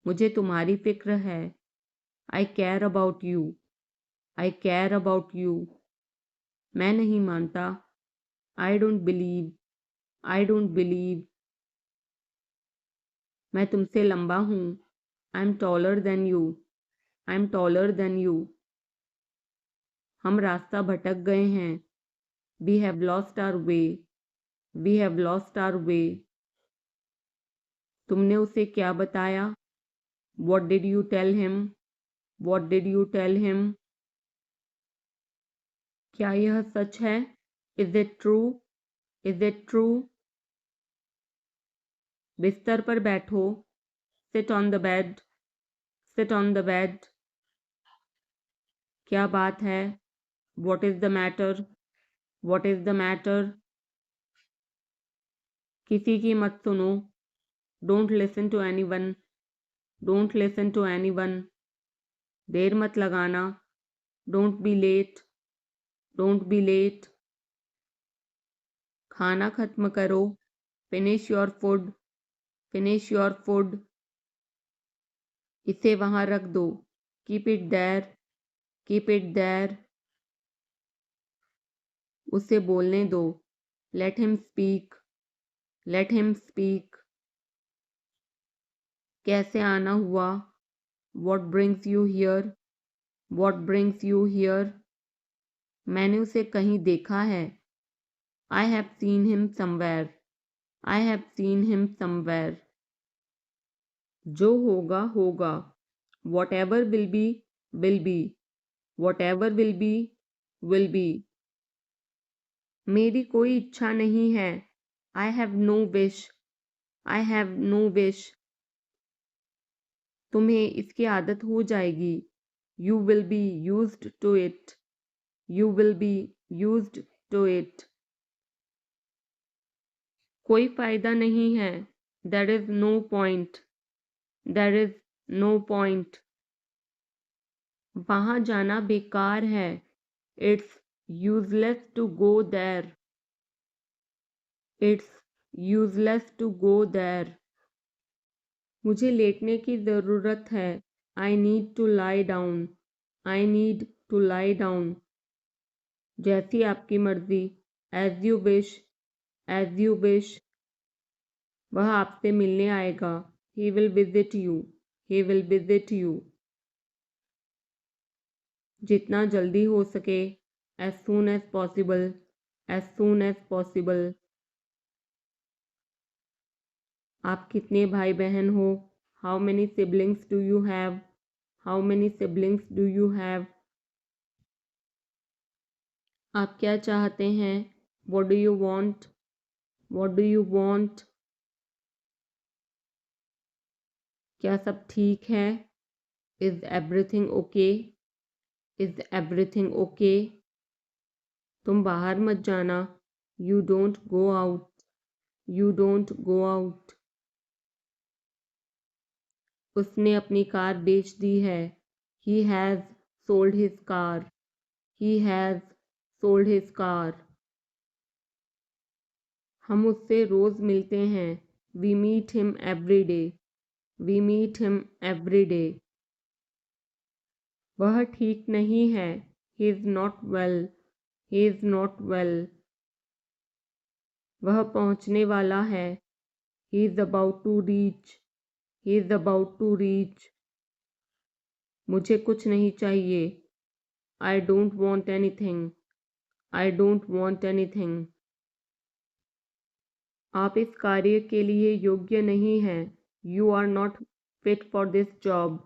S1: मुझे तुम्हारी फिक्र है, I care about you, I care about you. मैं नहीं मानता, I don't believe, I don't believe. मैं तुमसे लंबा हूँ, I am taller than you, I am taller than you. हम रास्ता भटक गए हैं, we have lost our way, we have lost our way. तुमने उसे क्या बताया, what did you tell him, what did you tell him. क्या यह सच है, is it true, is it true. बिस्तर पर बैठो, sit on the bed, sit on the bed. क्या बात है, what is the matter, what is the matter. किसी की मत सुनो, don't listen to anyone, don't listen to anyone. देर मत लगाना, don't be late, don't be late. खाना खत्म करो, finish your food, finish your food. इसे वहां रख दो, keep it there, keep it there. उसे बोलने दो, let him speak, let him speak. कैसे आना हुआ, what brings you here, what brings you here. मैंने उसे कहीं देखा है, I have seen him somewhere, I have seen him somewhere. जो होगा होगा, what ever will be, will be, what ever will be, will be. मेरी कोई इच्छा नहीं है, I have no wish, I have no wish. तुम्हें इसकी आदत हो जाएगी, you will be used to it, you will be used to it. कोई फायदा नहीं है, there is no point, there is no point. वहां जाना बेकार है, it's useless to go there, it's useless to go there. मुझे लेटने की ज़रूरत है, I need to lie down, I need to lie down. जैसी आपकी मर्जी, as you wish, as you wish. वह आपसे मिलने आएगा, he will visit you, he will visit you. जितना जल्दी हो सके, as soon as possible, as soon as possible. आप कितने भाई बहन हो, how many siblings do you have, how many siblings do you have. आप क्या चाहते हैं, what do you want, what do you want. क्या सब ठीक है, is everything okay,
S2: is everything okay? तुम बाहर मत जाना। You don't go out. You don't go out. उसने अपनी कार बेच दी है। He has sold his car. He has sold his car. हम उससे रोज़ मिलते हैं। We meet him every day. We meet him every day. वह ठीक नहीं है। He is not well. He is not well. वह पहुंचने वाला है। He is about to reach. He is about to reach. मुझे कुछ नहीं चाहिए। I don't want anything. I don't want anything. आप इस कार्य के लिए योग्य नहीं हैं। You are not fit for this job.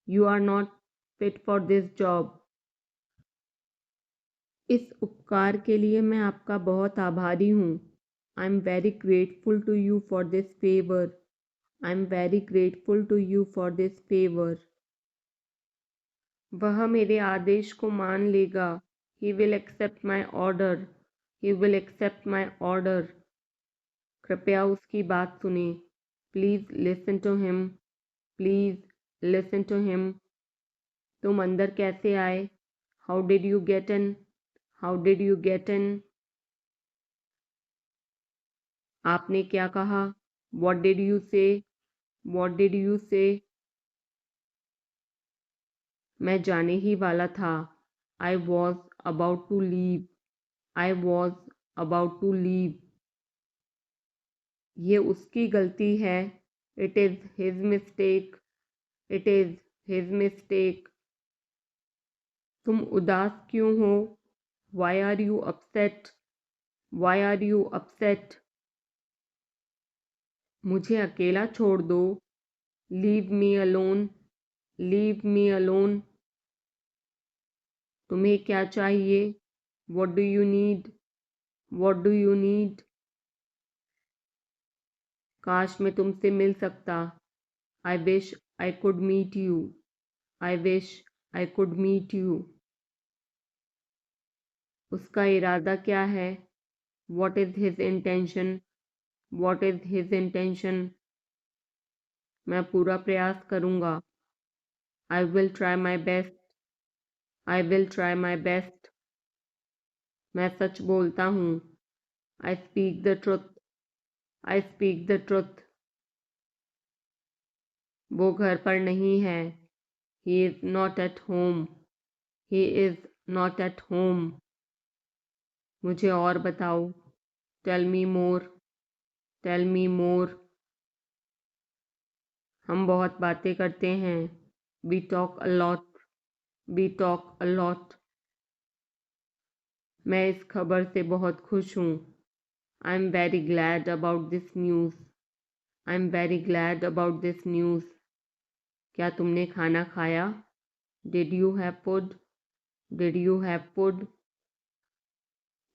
S2: You are not fit for this job. इस उपकार के लिए मैं आपका बहुत आभारी हूँ। I am very grateful to you for this favour. I am very grateful to you for this favour. वह मेरे आदेश को मान लेगा। He will accept my order. He will accept my order. कृपया उसकी बात सुने। Please listen to him. Please listen to him. तुम अंदर कैसे आए? How did you get in? How did you get in? आपने क्या कहा? What did you say? What did you say? मैं जाने ही वाला था। I was about to leave. I was about to leave. ये उसकी गलती है। It is his mistake. It is his mistake. तुम उदास क्यों हो? Why are you upset? Y are you upset? मुझे अकेला छोड़ दो। Leave me alone. Leave me alone. तुम्हें क्या चाहिए? What do you need? What do you need? काश मैं तुमसे मिल सकता। I wish I could meet you. I wish I could meet you. उसका इरादा क्या है? What is his intention? What is his intention? मैं पूरा प्रयास करूँगा। I will try my best. I will try my best. मैं सच बोलता हूँ। I speak the truth. I speak the truth. वो घर पर नहीं है। He is not at home. He is not at home. मुझे और बताओ। Tell me more. Tell me more. हम बहुत बातें करते हैं। We talk a lot. We talk a lot. मैं इस खबर से बहुत खुश हूँ। I am very glad about this news. I am very glad about this news. क्या तुमने खाना खाया? Did you have food? Did you have food?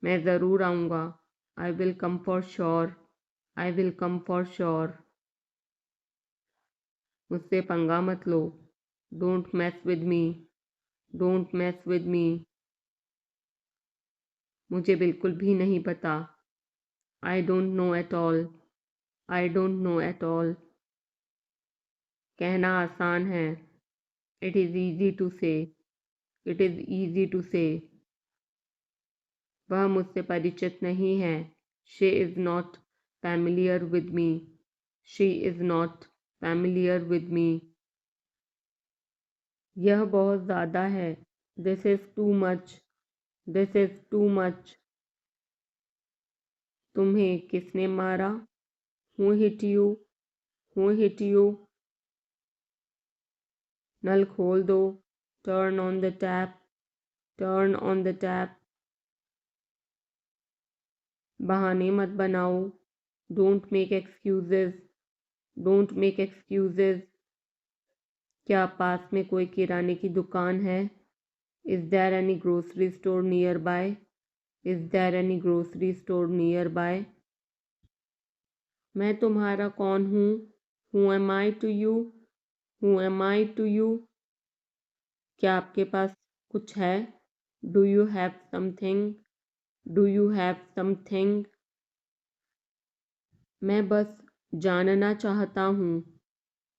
S2: मैं ज़रूर आऊँगा। I will come for sure. I will come for sure. मुझसे पंगा मत लो। Don't mess with me. Don't mess with me. मुझे बिल्कुल भी नहीं पता। I don't know at all. I don't know at all. कहना आसान है। It is easy to say. It is easy to say. वह मुझसे परिचित नहीं है। She is not familiar with me. She is not familiar with me. यह बहुत ज़्यादा है। This is too much. This is too much. तुम्हें किसने मारा? Who hit you? Who hit you? नल खोल दो। Turn on the tap. Turn on the tap. बहाने मत बनाओ। Don't make excuses. Don't make excuses. क्या पास में कोई किराने की दुकान है? Is there any grocery store nearby? Is there any grocery store nearby? मैं तुम्हारा कौन हूँ? Who am I to you? Who am I to you? क्या आपके पास कुछ है? Do you have something? Do you have something? मैं बस जानना चाहता हूँ।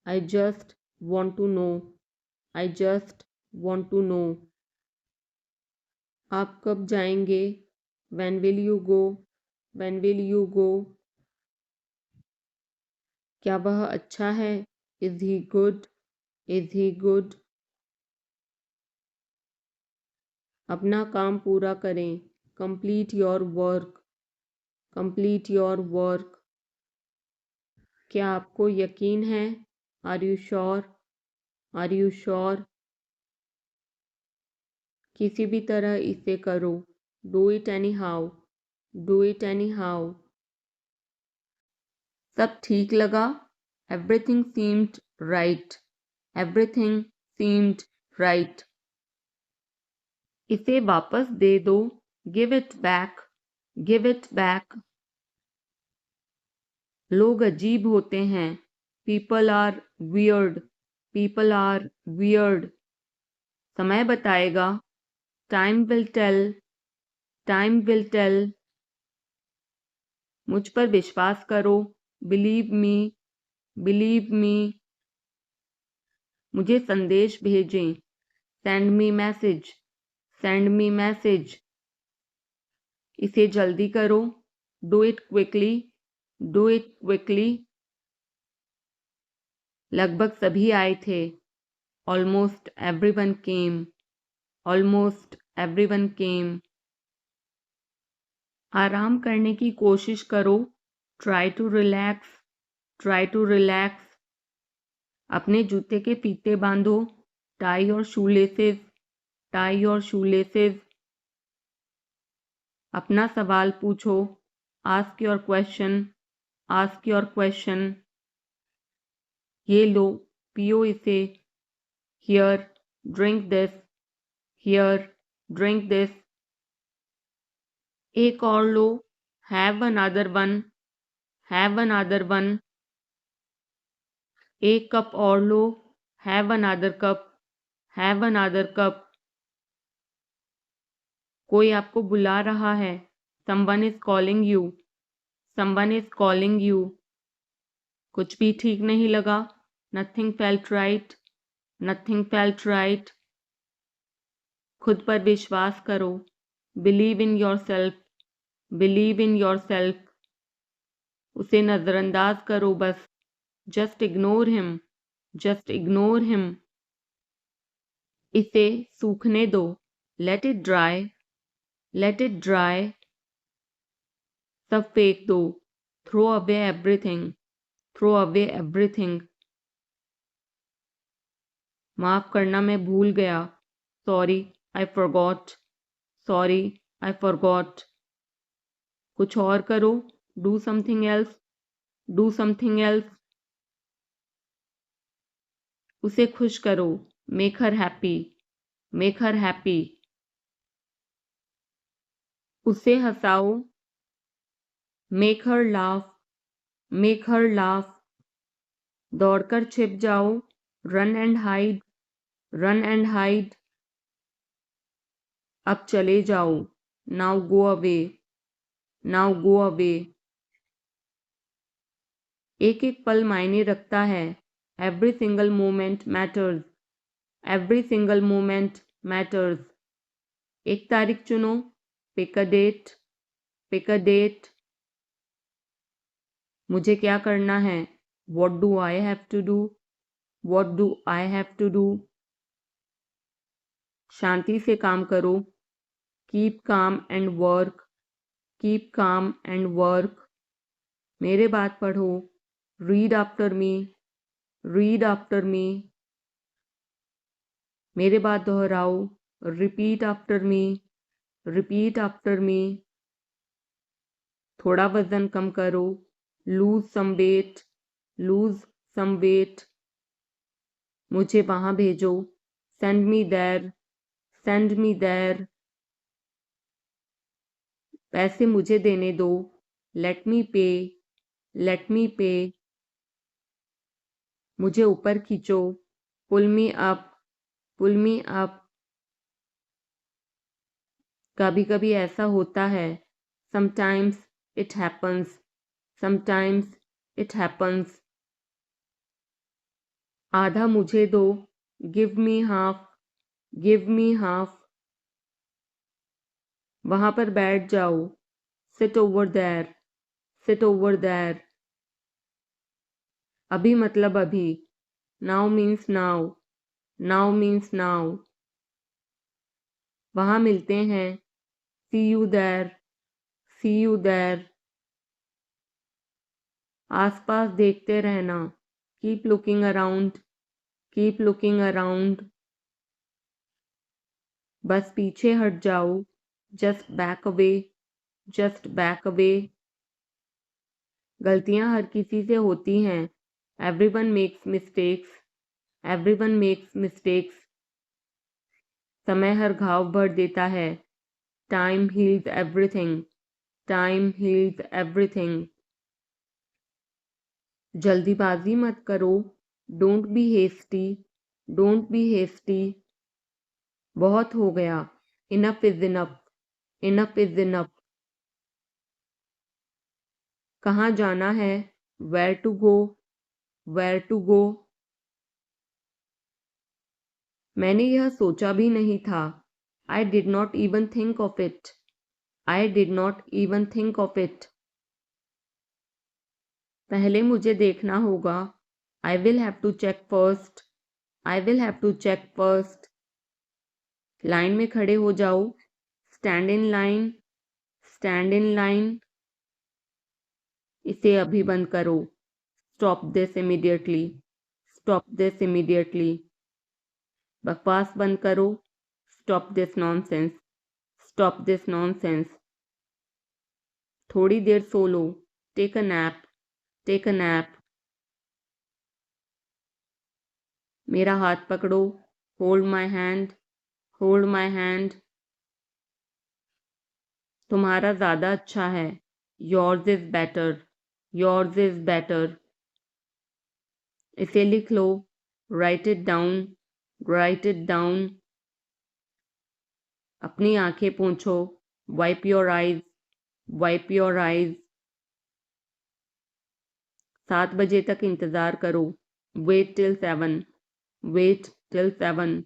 S2: I just want to know. I just want to know. आप कब जाएंगे? When will you go? When will you go? क्या वह अच्छा है? Is he good? Is he good? अपना काम पूरा करें। Complete your work. Complete your work. क्या आपको यकीन है? Are you sure? Are you sure? किसी भी तरह इसे करो। Do it anyhow. Do it anyhow. सब ठीक लगा? Everything seemed right. Everything seemed right. इसे वापस दे दो। Give it back. Give it back. लोग अजीब होते हैं। People are weird. People are weird. समय बताएगा। Time will tell. Time will tell. मुझ पर विश्वास करो। Believe me. Believe me. मुझे संदेश भेजें। Send me message. Send me message. इसे जल्दी करो। Do it quickly. Do it quickly. लगभग सभी आए थे। Almost everyone came. Almost everyone came. आराम करने की कोशिश करो। Try to relax. Try to relax. अपने जूते के फीते बांधो। Tie your shoelaces. Tie your shoelaces. अपना सवाल पूछो। Ask your question. Ask your question. ये लो, पियो इसे। Here, drink this. Here, drink this. एक और लो। Have another one. Have another one. एक कप और लो। Have another cup. Have another cup. कोई आपको बुला रहा है। Someone is calling you. Someone is calling you. कुछ भी ठीक नहीं लगा। Nothing felt right. Nothing felt right. खुद पर विश्वास करो। Believe in yourself. Believe in yourself. उसे नजरअंदाज करो बस। Just ignore him. Just ignore him. इसे सूखने दो। Let it dry. Let it dry. सब फेंक दो। Throw away everything. Throw away everything. माफ करना मैं भूल गया। Sorry, I forgot. Sorry, I forgot. कुछ और करो। Do something else. Do something else. उसे खुश करो। Make her happy. Make her happy. उसे हंसाओ। Make her laugh. Make her laugh. दौड़कर छिप जाओ। Run and hide. Run and hide. अब चले जाओ। Now go away. Now go away. एक एक पल मायने रखता है। Every single moment matters. Every single moment matters. एक तारीख चुनो। Pick a date. Pick a date. मुझे क्या करना है? What do I have to do? What do I have to do? शांति से काम करो। Keep calm and work. Keep calm and work. मेरे बात पढ़ो। Read after me. Read after me. मेरे बात दोहराओ। Repeat after me. Repeat after me. थोड़ा वजन कम करो। Lose some weight. Lose some weight. मुझे वहां भेजो। Send me there. Send me there. पैसे मुझे देने दो। Let me pay. Let me pay. मुझे ऊपर खींचो। Pull me up. Pull me up. कभी कभी ऐसा होता है, sometimes it happens, sometimes it happens. आधा मुझे दो, give me half, give me half. वहां पर बैठ जाओ, sit over there, sit over there. अभी मतलब अभी, now means now, now means now. वहां मिलते हैं, see you there, see you there. आसपास देखते रहना, keep looking around, keep looking around. बस पीछे हट जाओ, just back away, just back away. गलतियां हर किसी से होती हैं, everyone makes mistakes, everyone makes mistakes. समय हर घाव भर देता है, time heals everything, time heals everything. जल्दीबाजी मत करो, don't be hasty, don't be hasty. बहुत हो गया, enough is enough, enough is enough. कहाँ जाना है, where to go, where to go. मैंने यह सोचा भी नहीं था, I did not even think of it, I did not even think of it. पहले मुझे देखना होगा, I will have to check first, I will have to check first. Line में खड़े हो जाओ, stand in line, stand in line. इसे अभी बंद करो, stop this immediately, stop this immediately. बकवास बंद करो, stop this nonsense, stop this nonsense. थोड़ी देर सो लो, take a nap, take a nap. मेरा हाथ पकड़ो, hold my hand, hold my hand. तुम्हारा ज़्यादा अच्छा है, yours is better, yours is better. इसे लिख लो, write it down, write it down. अपनी आंखें पोंछो, wipe your eyes, wipe your eyes. 7 बजे तक इंतज़ार करो, वेट टिल 7, वेट टिल 7.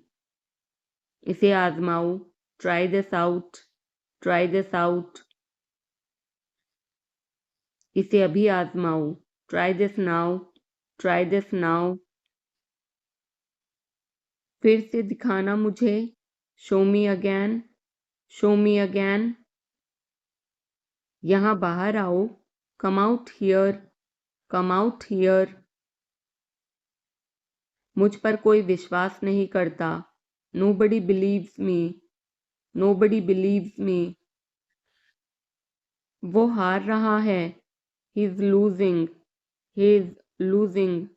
S2: इसे आजमाओ, try this out, try this out. इसे अभी आजमाओ, try this now, try this now. फिर से दिखाना मुझे, show me again, show me again. यहाँ बाहर आओ, come out here, come out here. मुझ पर कोई विश्वास नहीं करता, nobody believes me, nobody believes me. वो हार रहा है, he is losing, he is losing.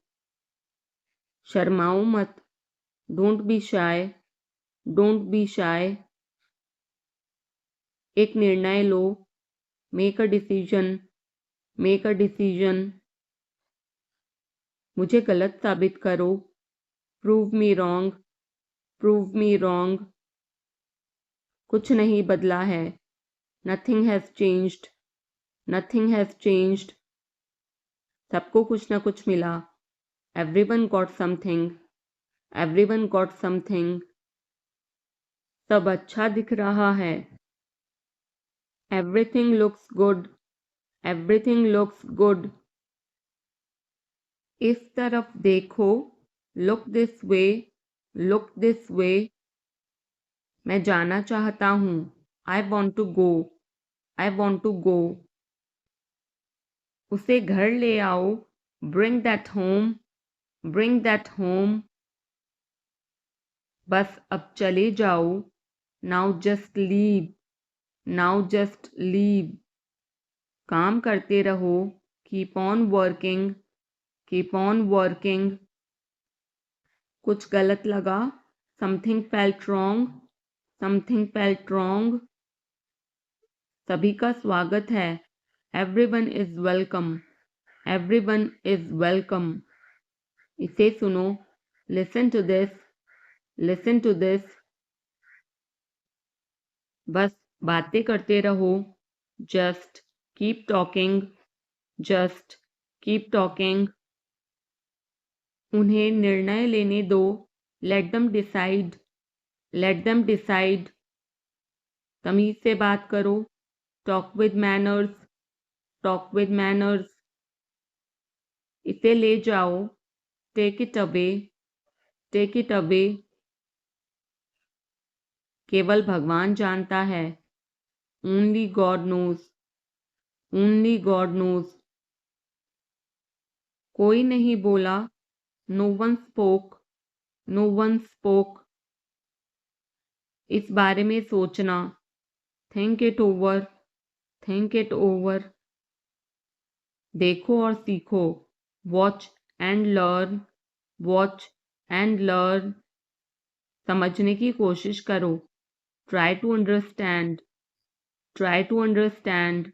S2: शर्माओ मत, don't be shy, don't be shy. एक निर्णय लो, make a decision, make a decision. मुझे गलत साबित करो, prove me wrong, prove me wrong. कुछ नहीं बदला है, nothing has changed, nothing has changed. सबको कुछ ना कुछ मिला, everyone got something, everyone got something. सब अच्छा दिख रहा है, everything looks good, everything looks good. इस तरफ देखो, look this way, look this way. मैं जाना चाहता हूँ, I want to go, I want to गो. उसे घर ले आओ, bring that home, bring that home. बस अब चले जाओ, now just leave, now just leave. काम करते रहो, keep on working, keep on working. कुछ गलत लगा, something felt wrong, something felt wrong. सभी का स्वागत है, everyone is welcome, everyone is welcome. इसे सुनो, listen to this, listen to this. बस बातें करते रहो, just keep talking, just keep talking. उन्हें निर्णय लेने दो, let them decide, let them decide. तमीज से बात करो, talk with manners, talk with manners. इसे ले जाओ, take it away, take it away. केवल भगवान जानता है, only God knows, only God knows. कोई नहीं बोला, no one spoke, no one spoke. इस बारे में सोचना, think it over, think it over. देखो और सीखो, watch and learn, watch and learn. समझने की कोशिश करो, try to understand, try to understand.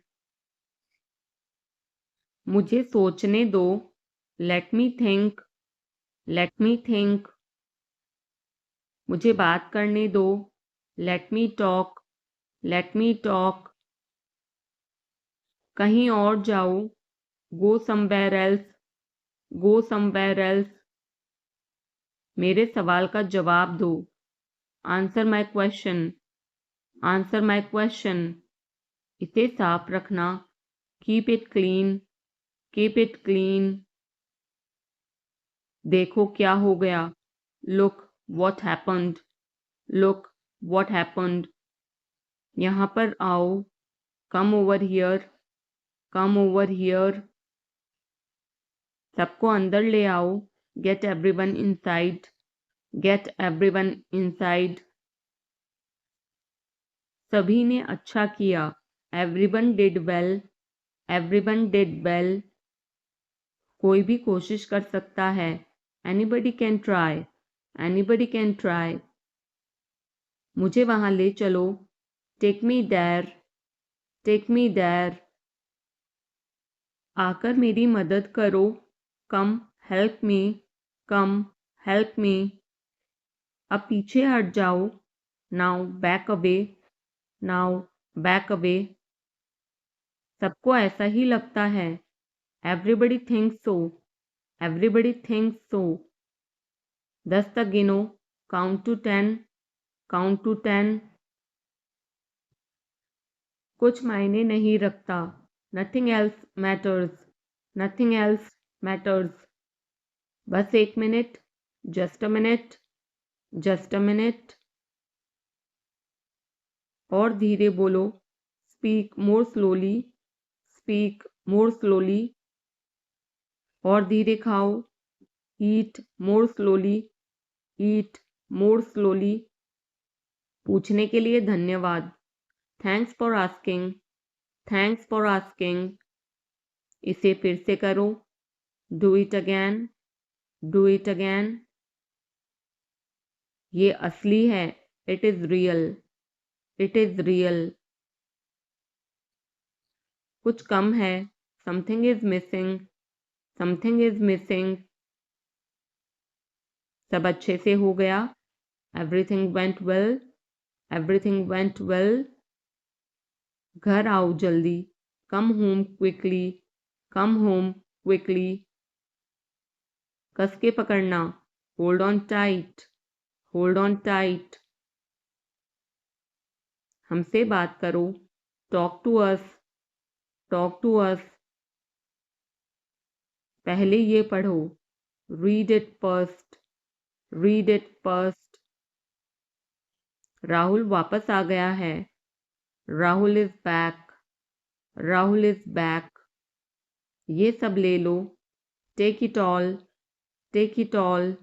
S2: मुझे सोचने दो, let me think, let me think. मुझे बात करने दो, let me talk, let me talk. कहीं और जाओ, go somewhere else, go somewhere else. मेरे सवाल का जवाब दो, answer my question, answer my question. इसे साफ रखना, keep it clean, keep it clean. देखो क्या हो गया, look what happened, look what happened. यहाँ पर आओ, come over here, come over here. सबको अंदर ले आओ, get everyone inside, get everyone inside. सभी ने अच्छा किया, everyone did well, everyone did well. कोई भी कोशिश कर सकता है, anybody can try, anybody can try. मुझे वहां ले चलो, take me there, take me there. आकर मेरी मदद करो, कम हेल्प मी, कम हेल्प मी। अब पीछे हट जाओ, now back away, now back away. सबको ऐसा ही लगता है, एवरीबडी थिंक्स सो, एवरीबडी थिंक्स सो। 10 तक गिनो, काउंट टू 10, काउंट टू 10। कुछ मायने नहीं रखता, nothing else matters, nothing else matters. बस 1 minute, just a minute, just a minute. और धीरे बोलो, speak more slowly, speak more slowly. और धीरे खाओ, ईट मोर स्लोली, ईट मोर स्लोली। पूछने के लिए धन्यवाद, thanks for asking, thanks for asking. इसे फिर से करो, do it again, do it again. ये असली है, it is real, it is real. कुछ कम है, something is missing, something is missing. सब अच्छे से हो गया, everything went well, everything went well. घर आओ जल्दी, come home quickly, come home quickly. कस के पकड़ना, hold on tight, hold on tight. हमसे बात करो, talk to us, talk to us. पहले ये पढ़ो, read it first, read it first. Rahul वापस आ गया है, Rahul is back, Rahul is back. ये सब ले लो, take it all, take it all.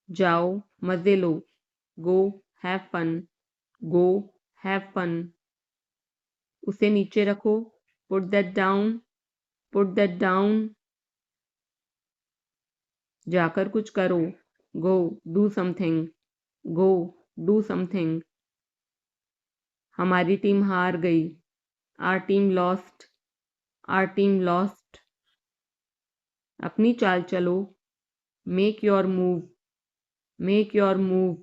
S2: जाओ मजे लो, go have fun, go have fun. उसे नीचे रखो, put that down, put that down. जाकर कुछ करो, go do something, go do something. हमारी टीम हार गई, our team lost, are team lost. अपनी चाल चलो, make your move, make your move.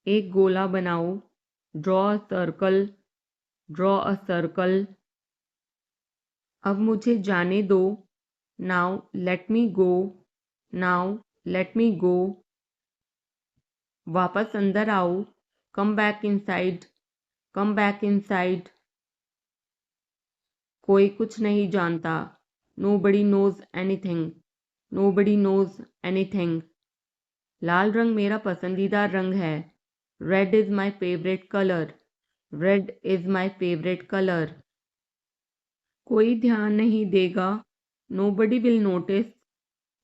S2: एक गोला बनाओ, draw a circle, draw a circle. अब मुझे जाने दो, now let me go, now let me go. वापस अंदर आओ, come back inside, come back inside. कोई कुछ नहीं जानता, nobody knows anything, nobody knows anything. लाल रंग मेरा पसंदीदा रंग है, red is my favourite colour, red is my favourite colour. कोई ध्यान नहीं देगा, nobody will notice,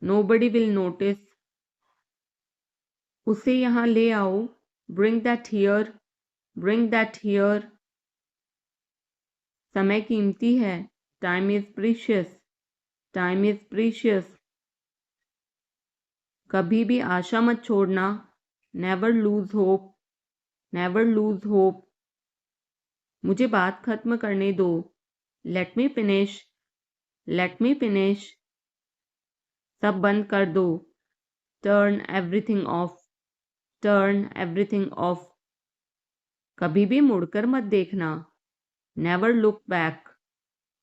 S2: nobody will notice. उसे यहाँ ले आओ, bring that here, bring that here. समय कीमती है, time is precious, time is precious. कभी भी आशा मत छोड़ना, never lose hope, never lose hope. मुझे बात खत्म करने दो, let me finish, let me finish. सब बंद कर दो, turn everything of, turn everything of. कभी भी मुड़कर मत देखना, never look back,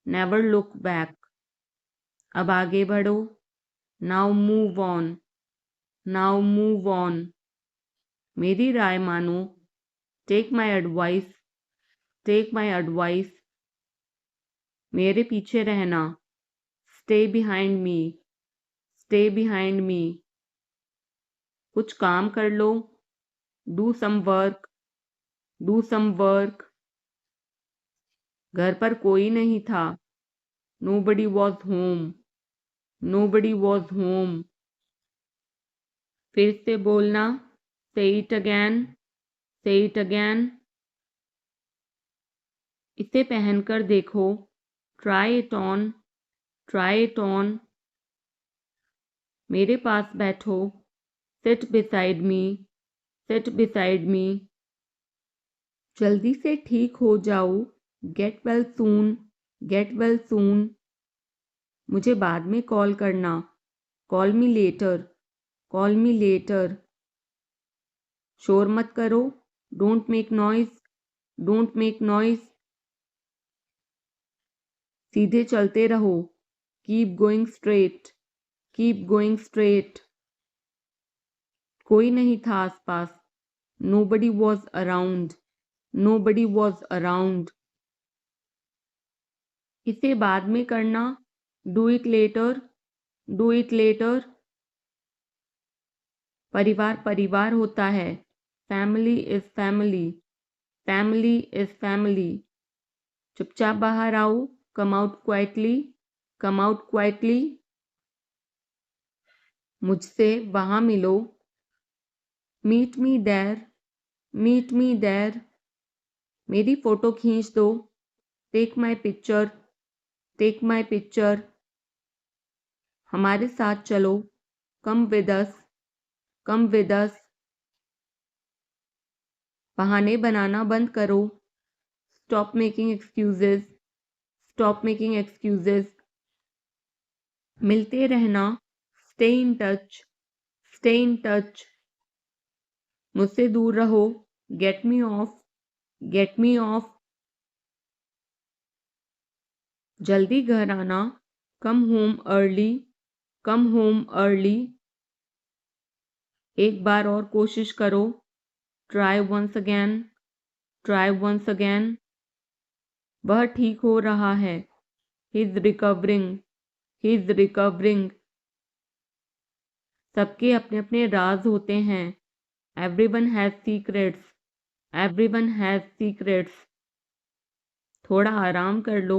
S2: never look back. अब आगे बढ़ो, now move on, now move on. मेरी राय मानो, take my advice, take my advice. मेरे पीछे रहना, stay behind me, stay behind me. कुछ काम कर लो, do some work, do some work. घर पर कोई नहीं था, nobody was home, nobody was home. फिर से बोलना, say it again, say it again. इसे पहनकर देखो, try it on, try it on. मेरे पास बैठो, seat beside me, seat beside me. जल्दी से ठीक हो जाओ, get well soon, get well soon. मुझे बाद में कॉल करना, call me later, call me later. शोर मत करो, don't make noise, don't make noise. सीधे चलते रहो, keep going straight, keep going straight. कोई नहीं था आसपास, nobody was around, nobody was around. इसे बाद में करना, do it later, do it later. परिवार परिवार होता है, family is family, family is family. चुपचाप बाहर आओ, come out quietly, come out quietly. मुझसे वहां मिलो, meet me there, meet me there. मेरी फोटो खींच दो, take my picture, take my picture. हमारे साथ चलो, come with us, come with us. बहाने बनाना बंद करो, stop making excuses, stop making excuses. मिलते रहना, stay in touch, stay in touch. मुझसे दूर रहो, get me off, get me off. जल्दी घर आना, come home early, come home early. एक बार और कोशिश करो, try once again, try once again. वह ठीक हो रहा है, he is recovering, he is recovering. सबके अपने अपने राज होते हैं, everyone has secrets, everyone has secrets. थोड़ा आराम कर लो,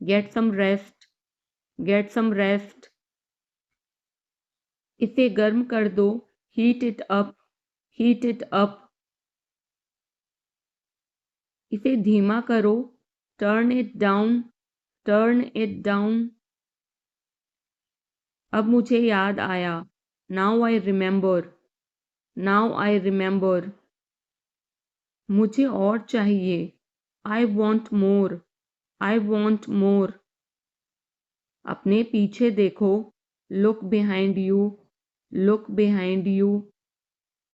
S2: get some rest, get some rest. इसे गर्म कर दो, heat it up, heat it up. इसे धीमा करो, turn it down, turn it down. अब मुझे याद आया, now I remember, now I remember. मुझे और चाहिए, I want more, I want more. अपने पीछे देखो, look behind you, look behind you.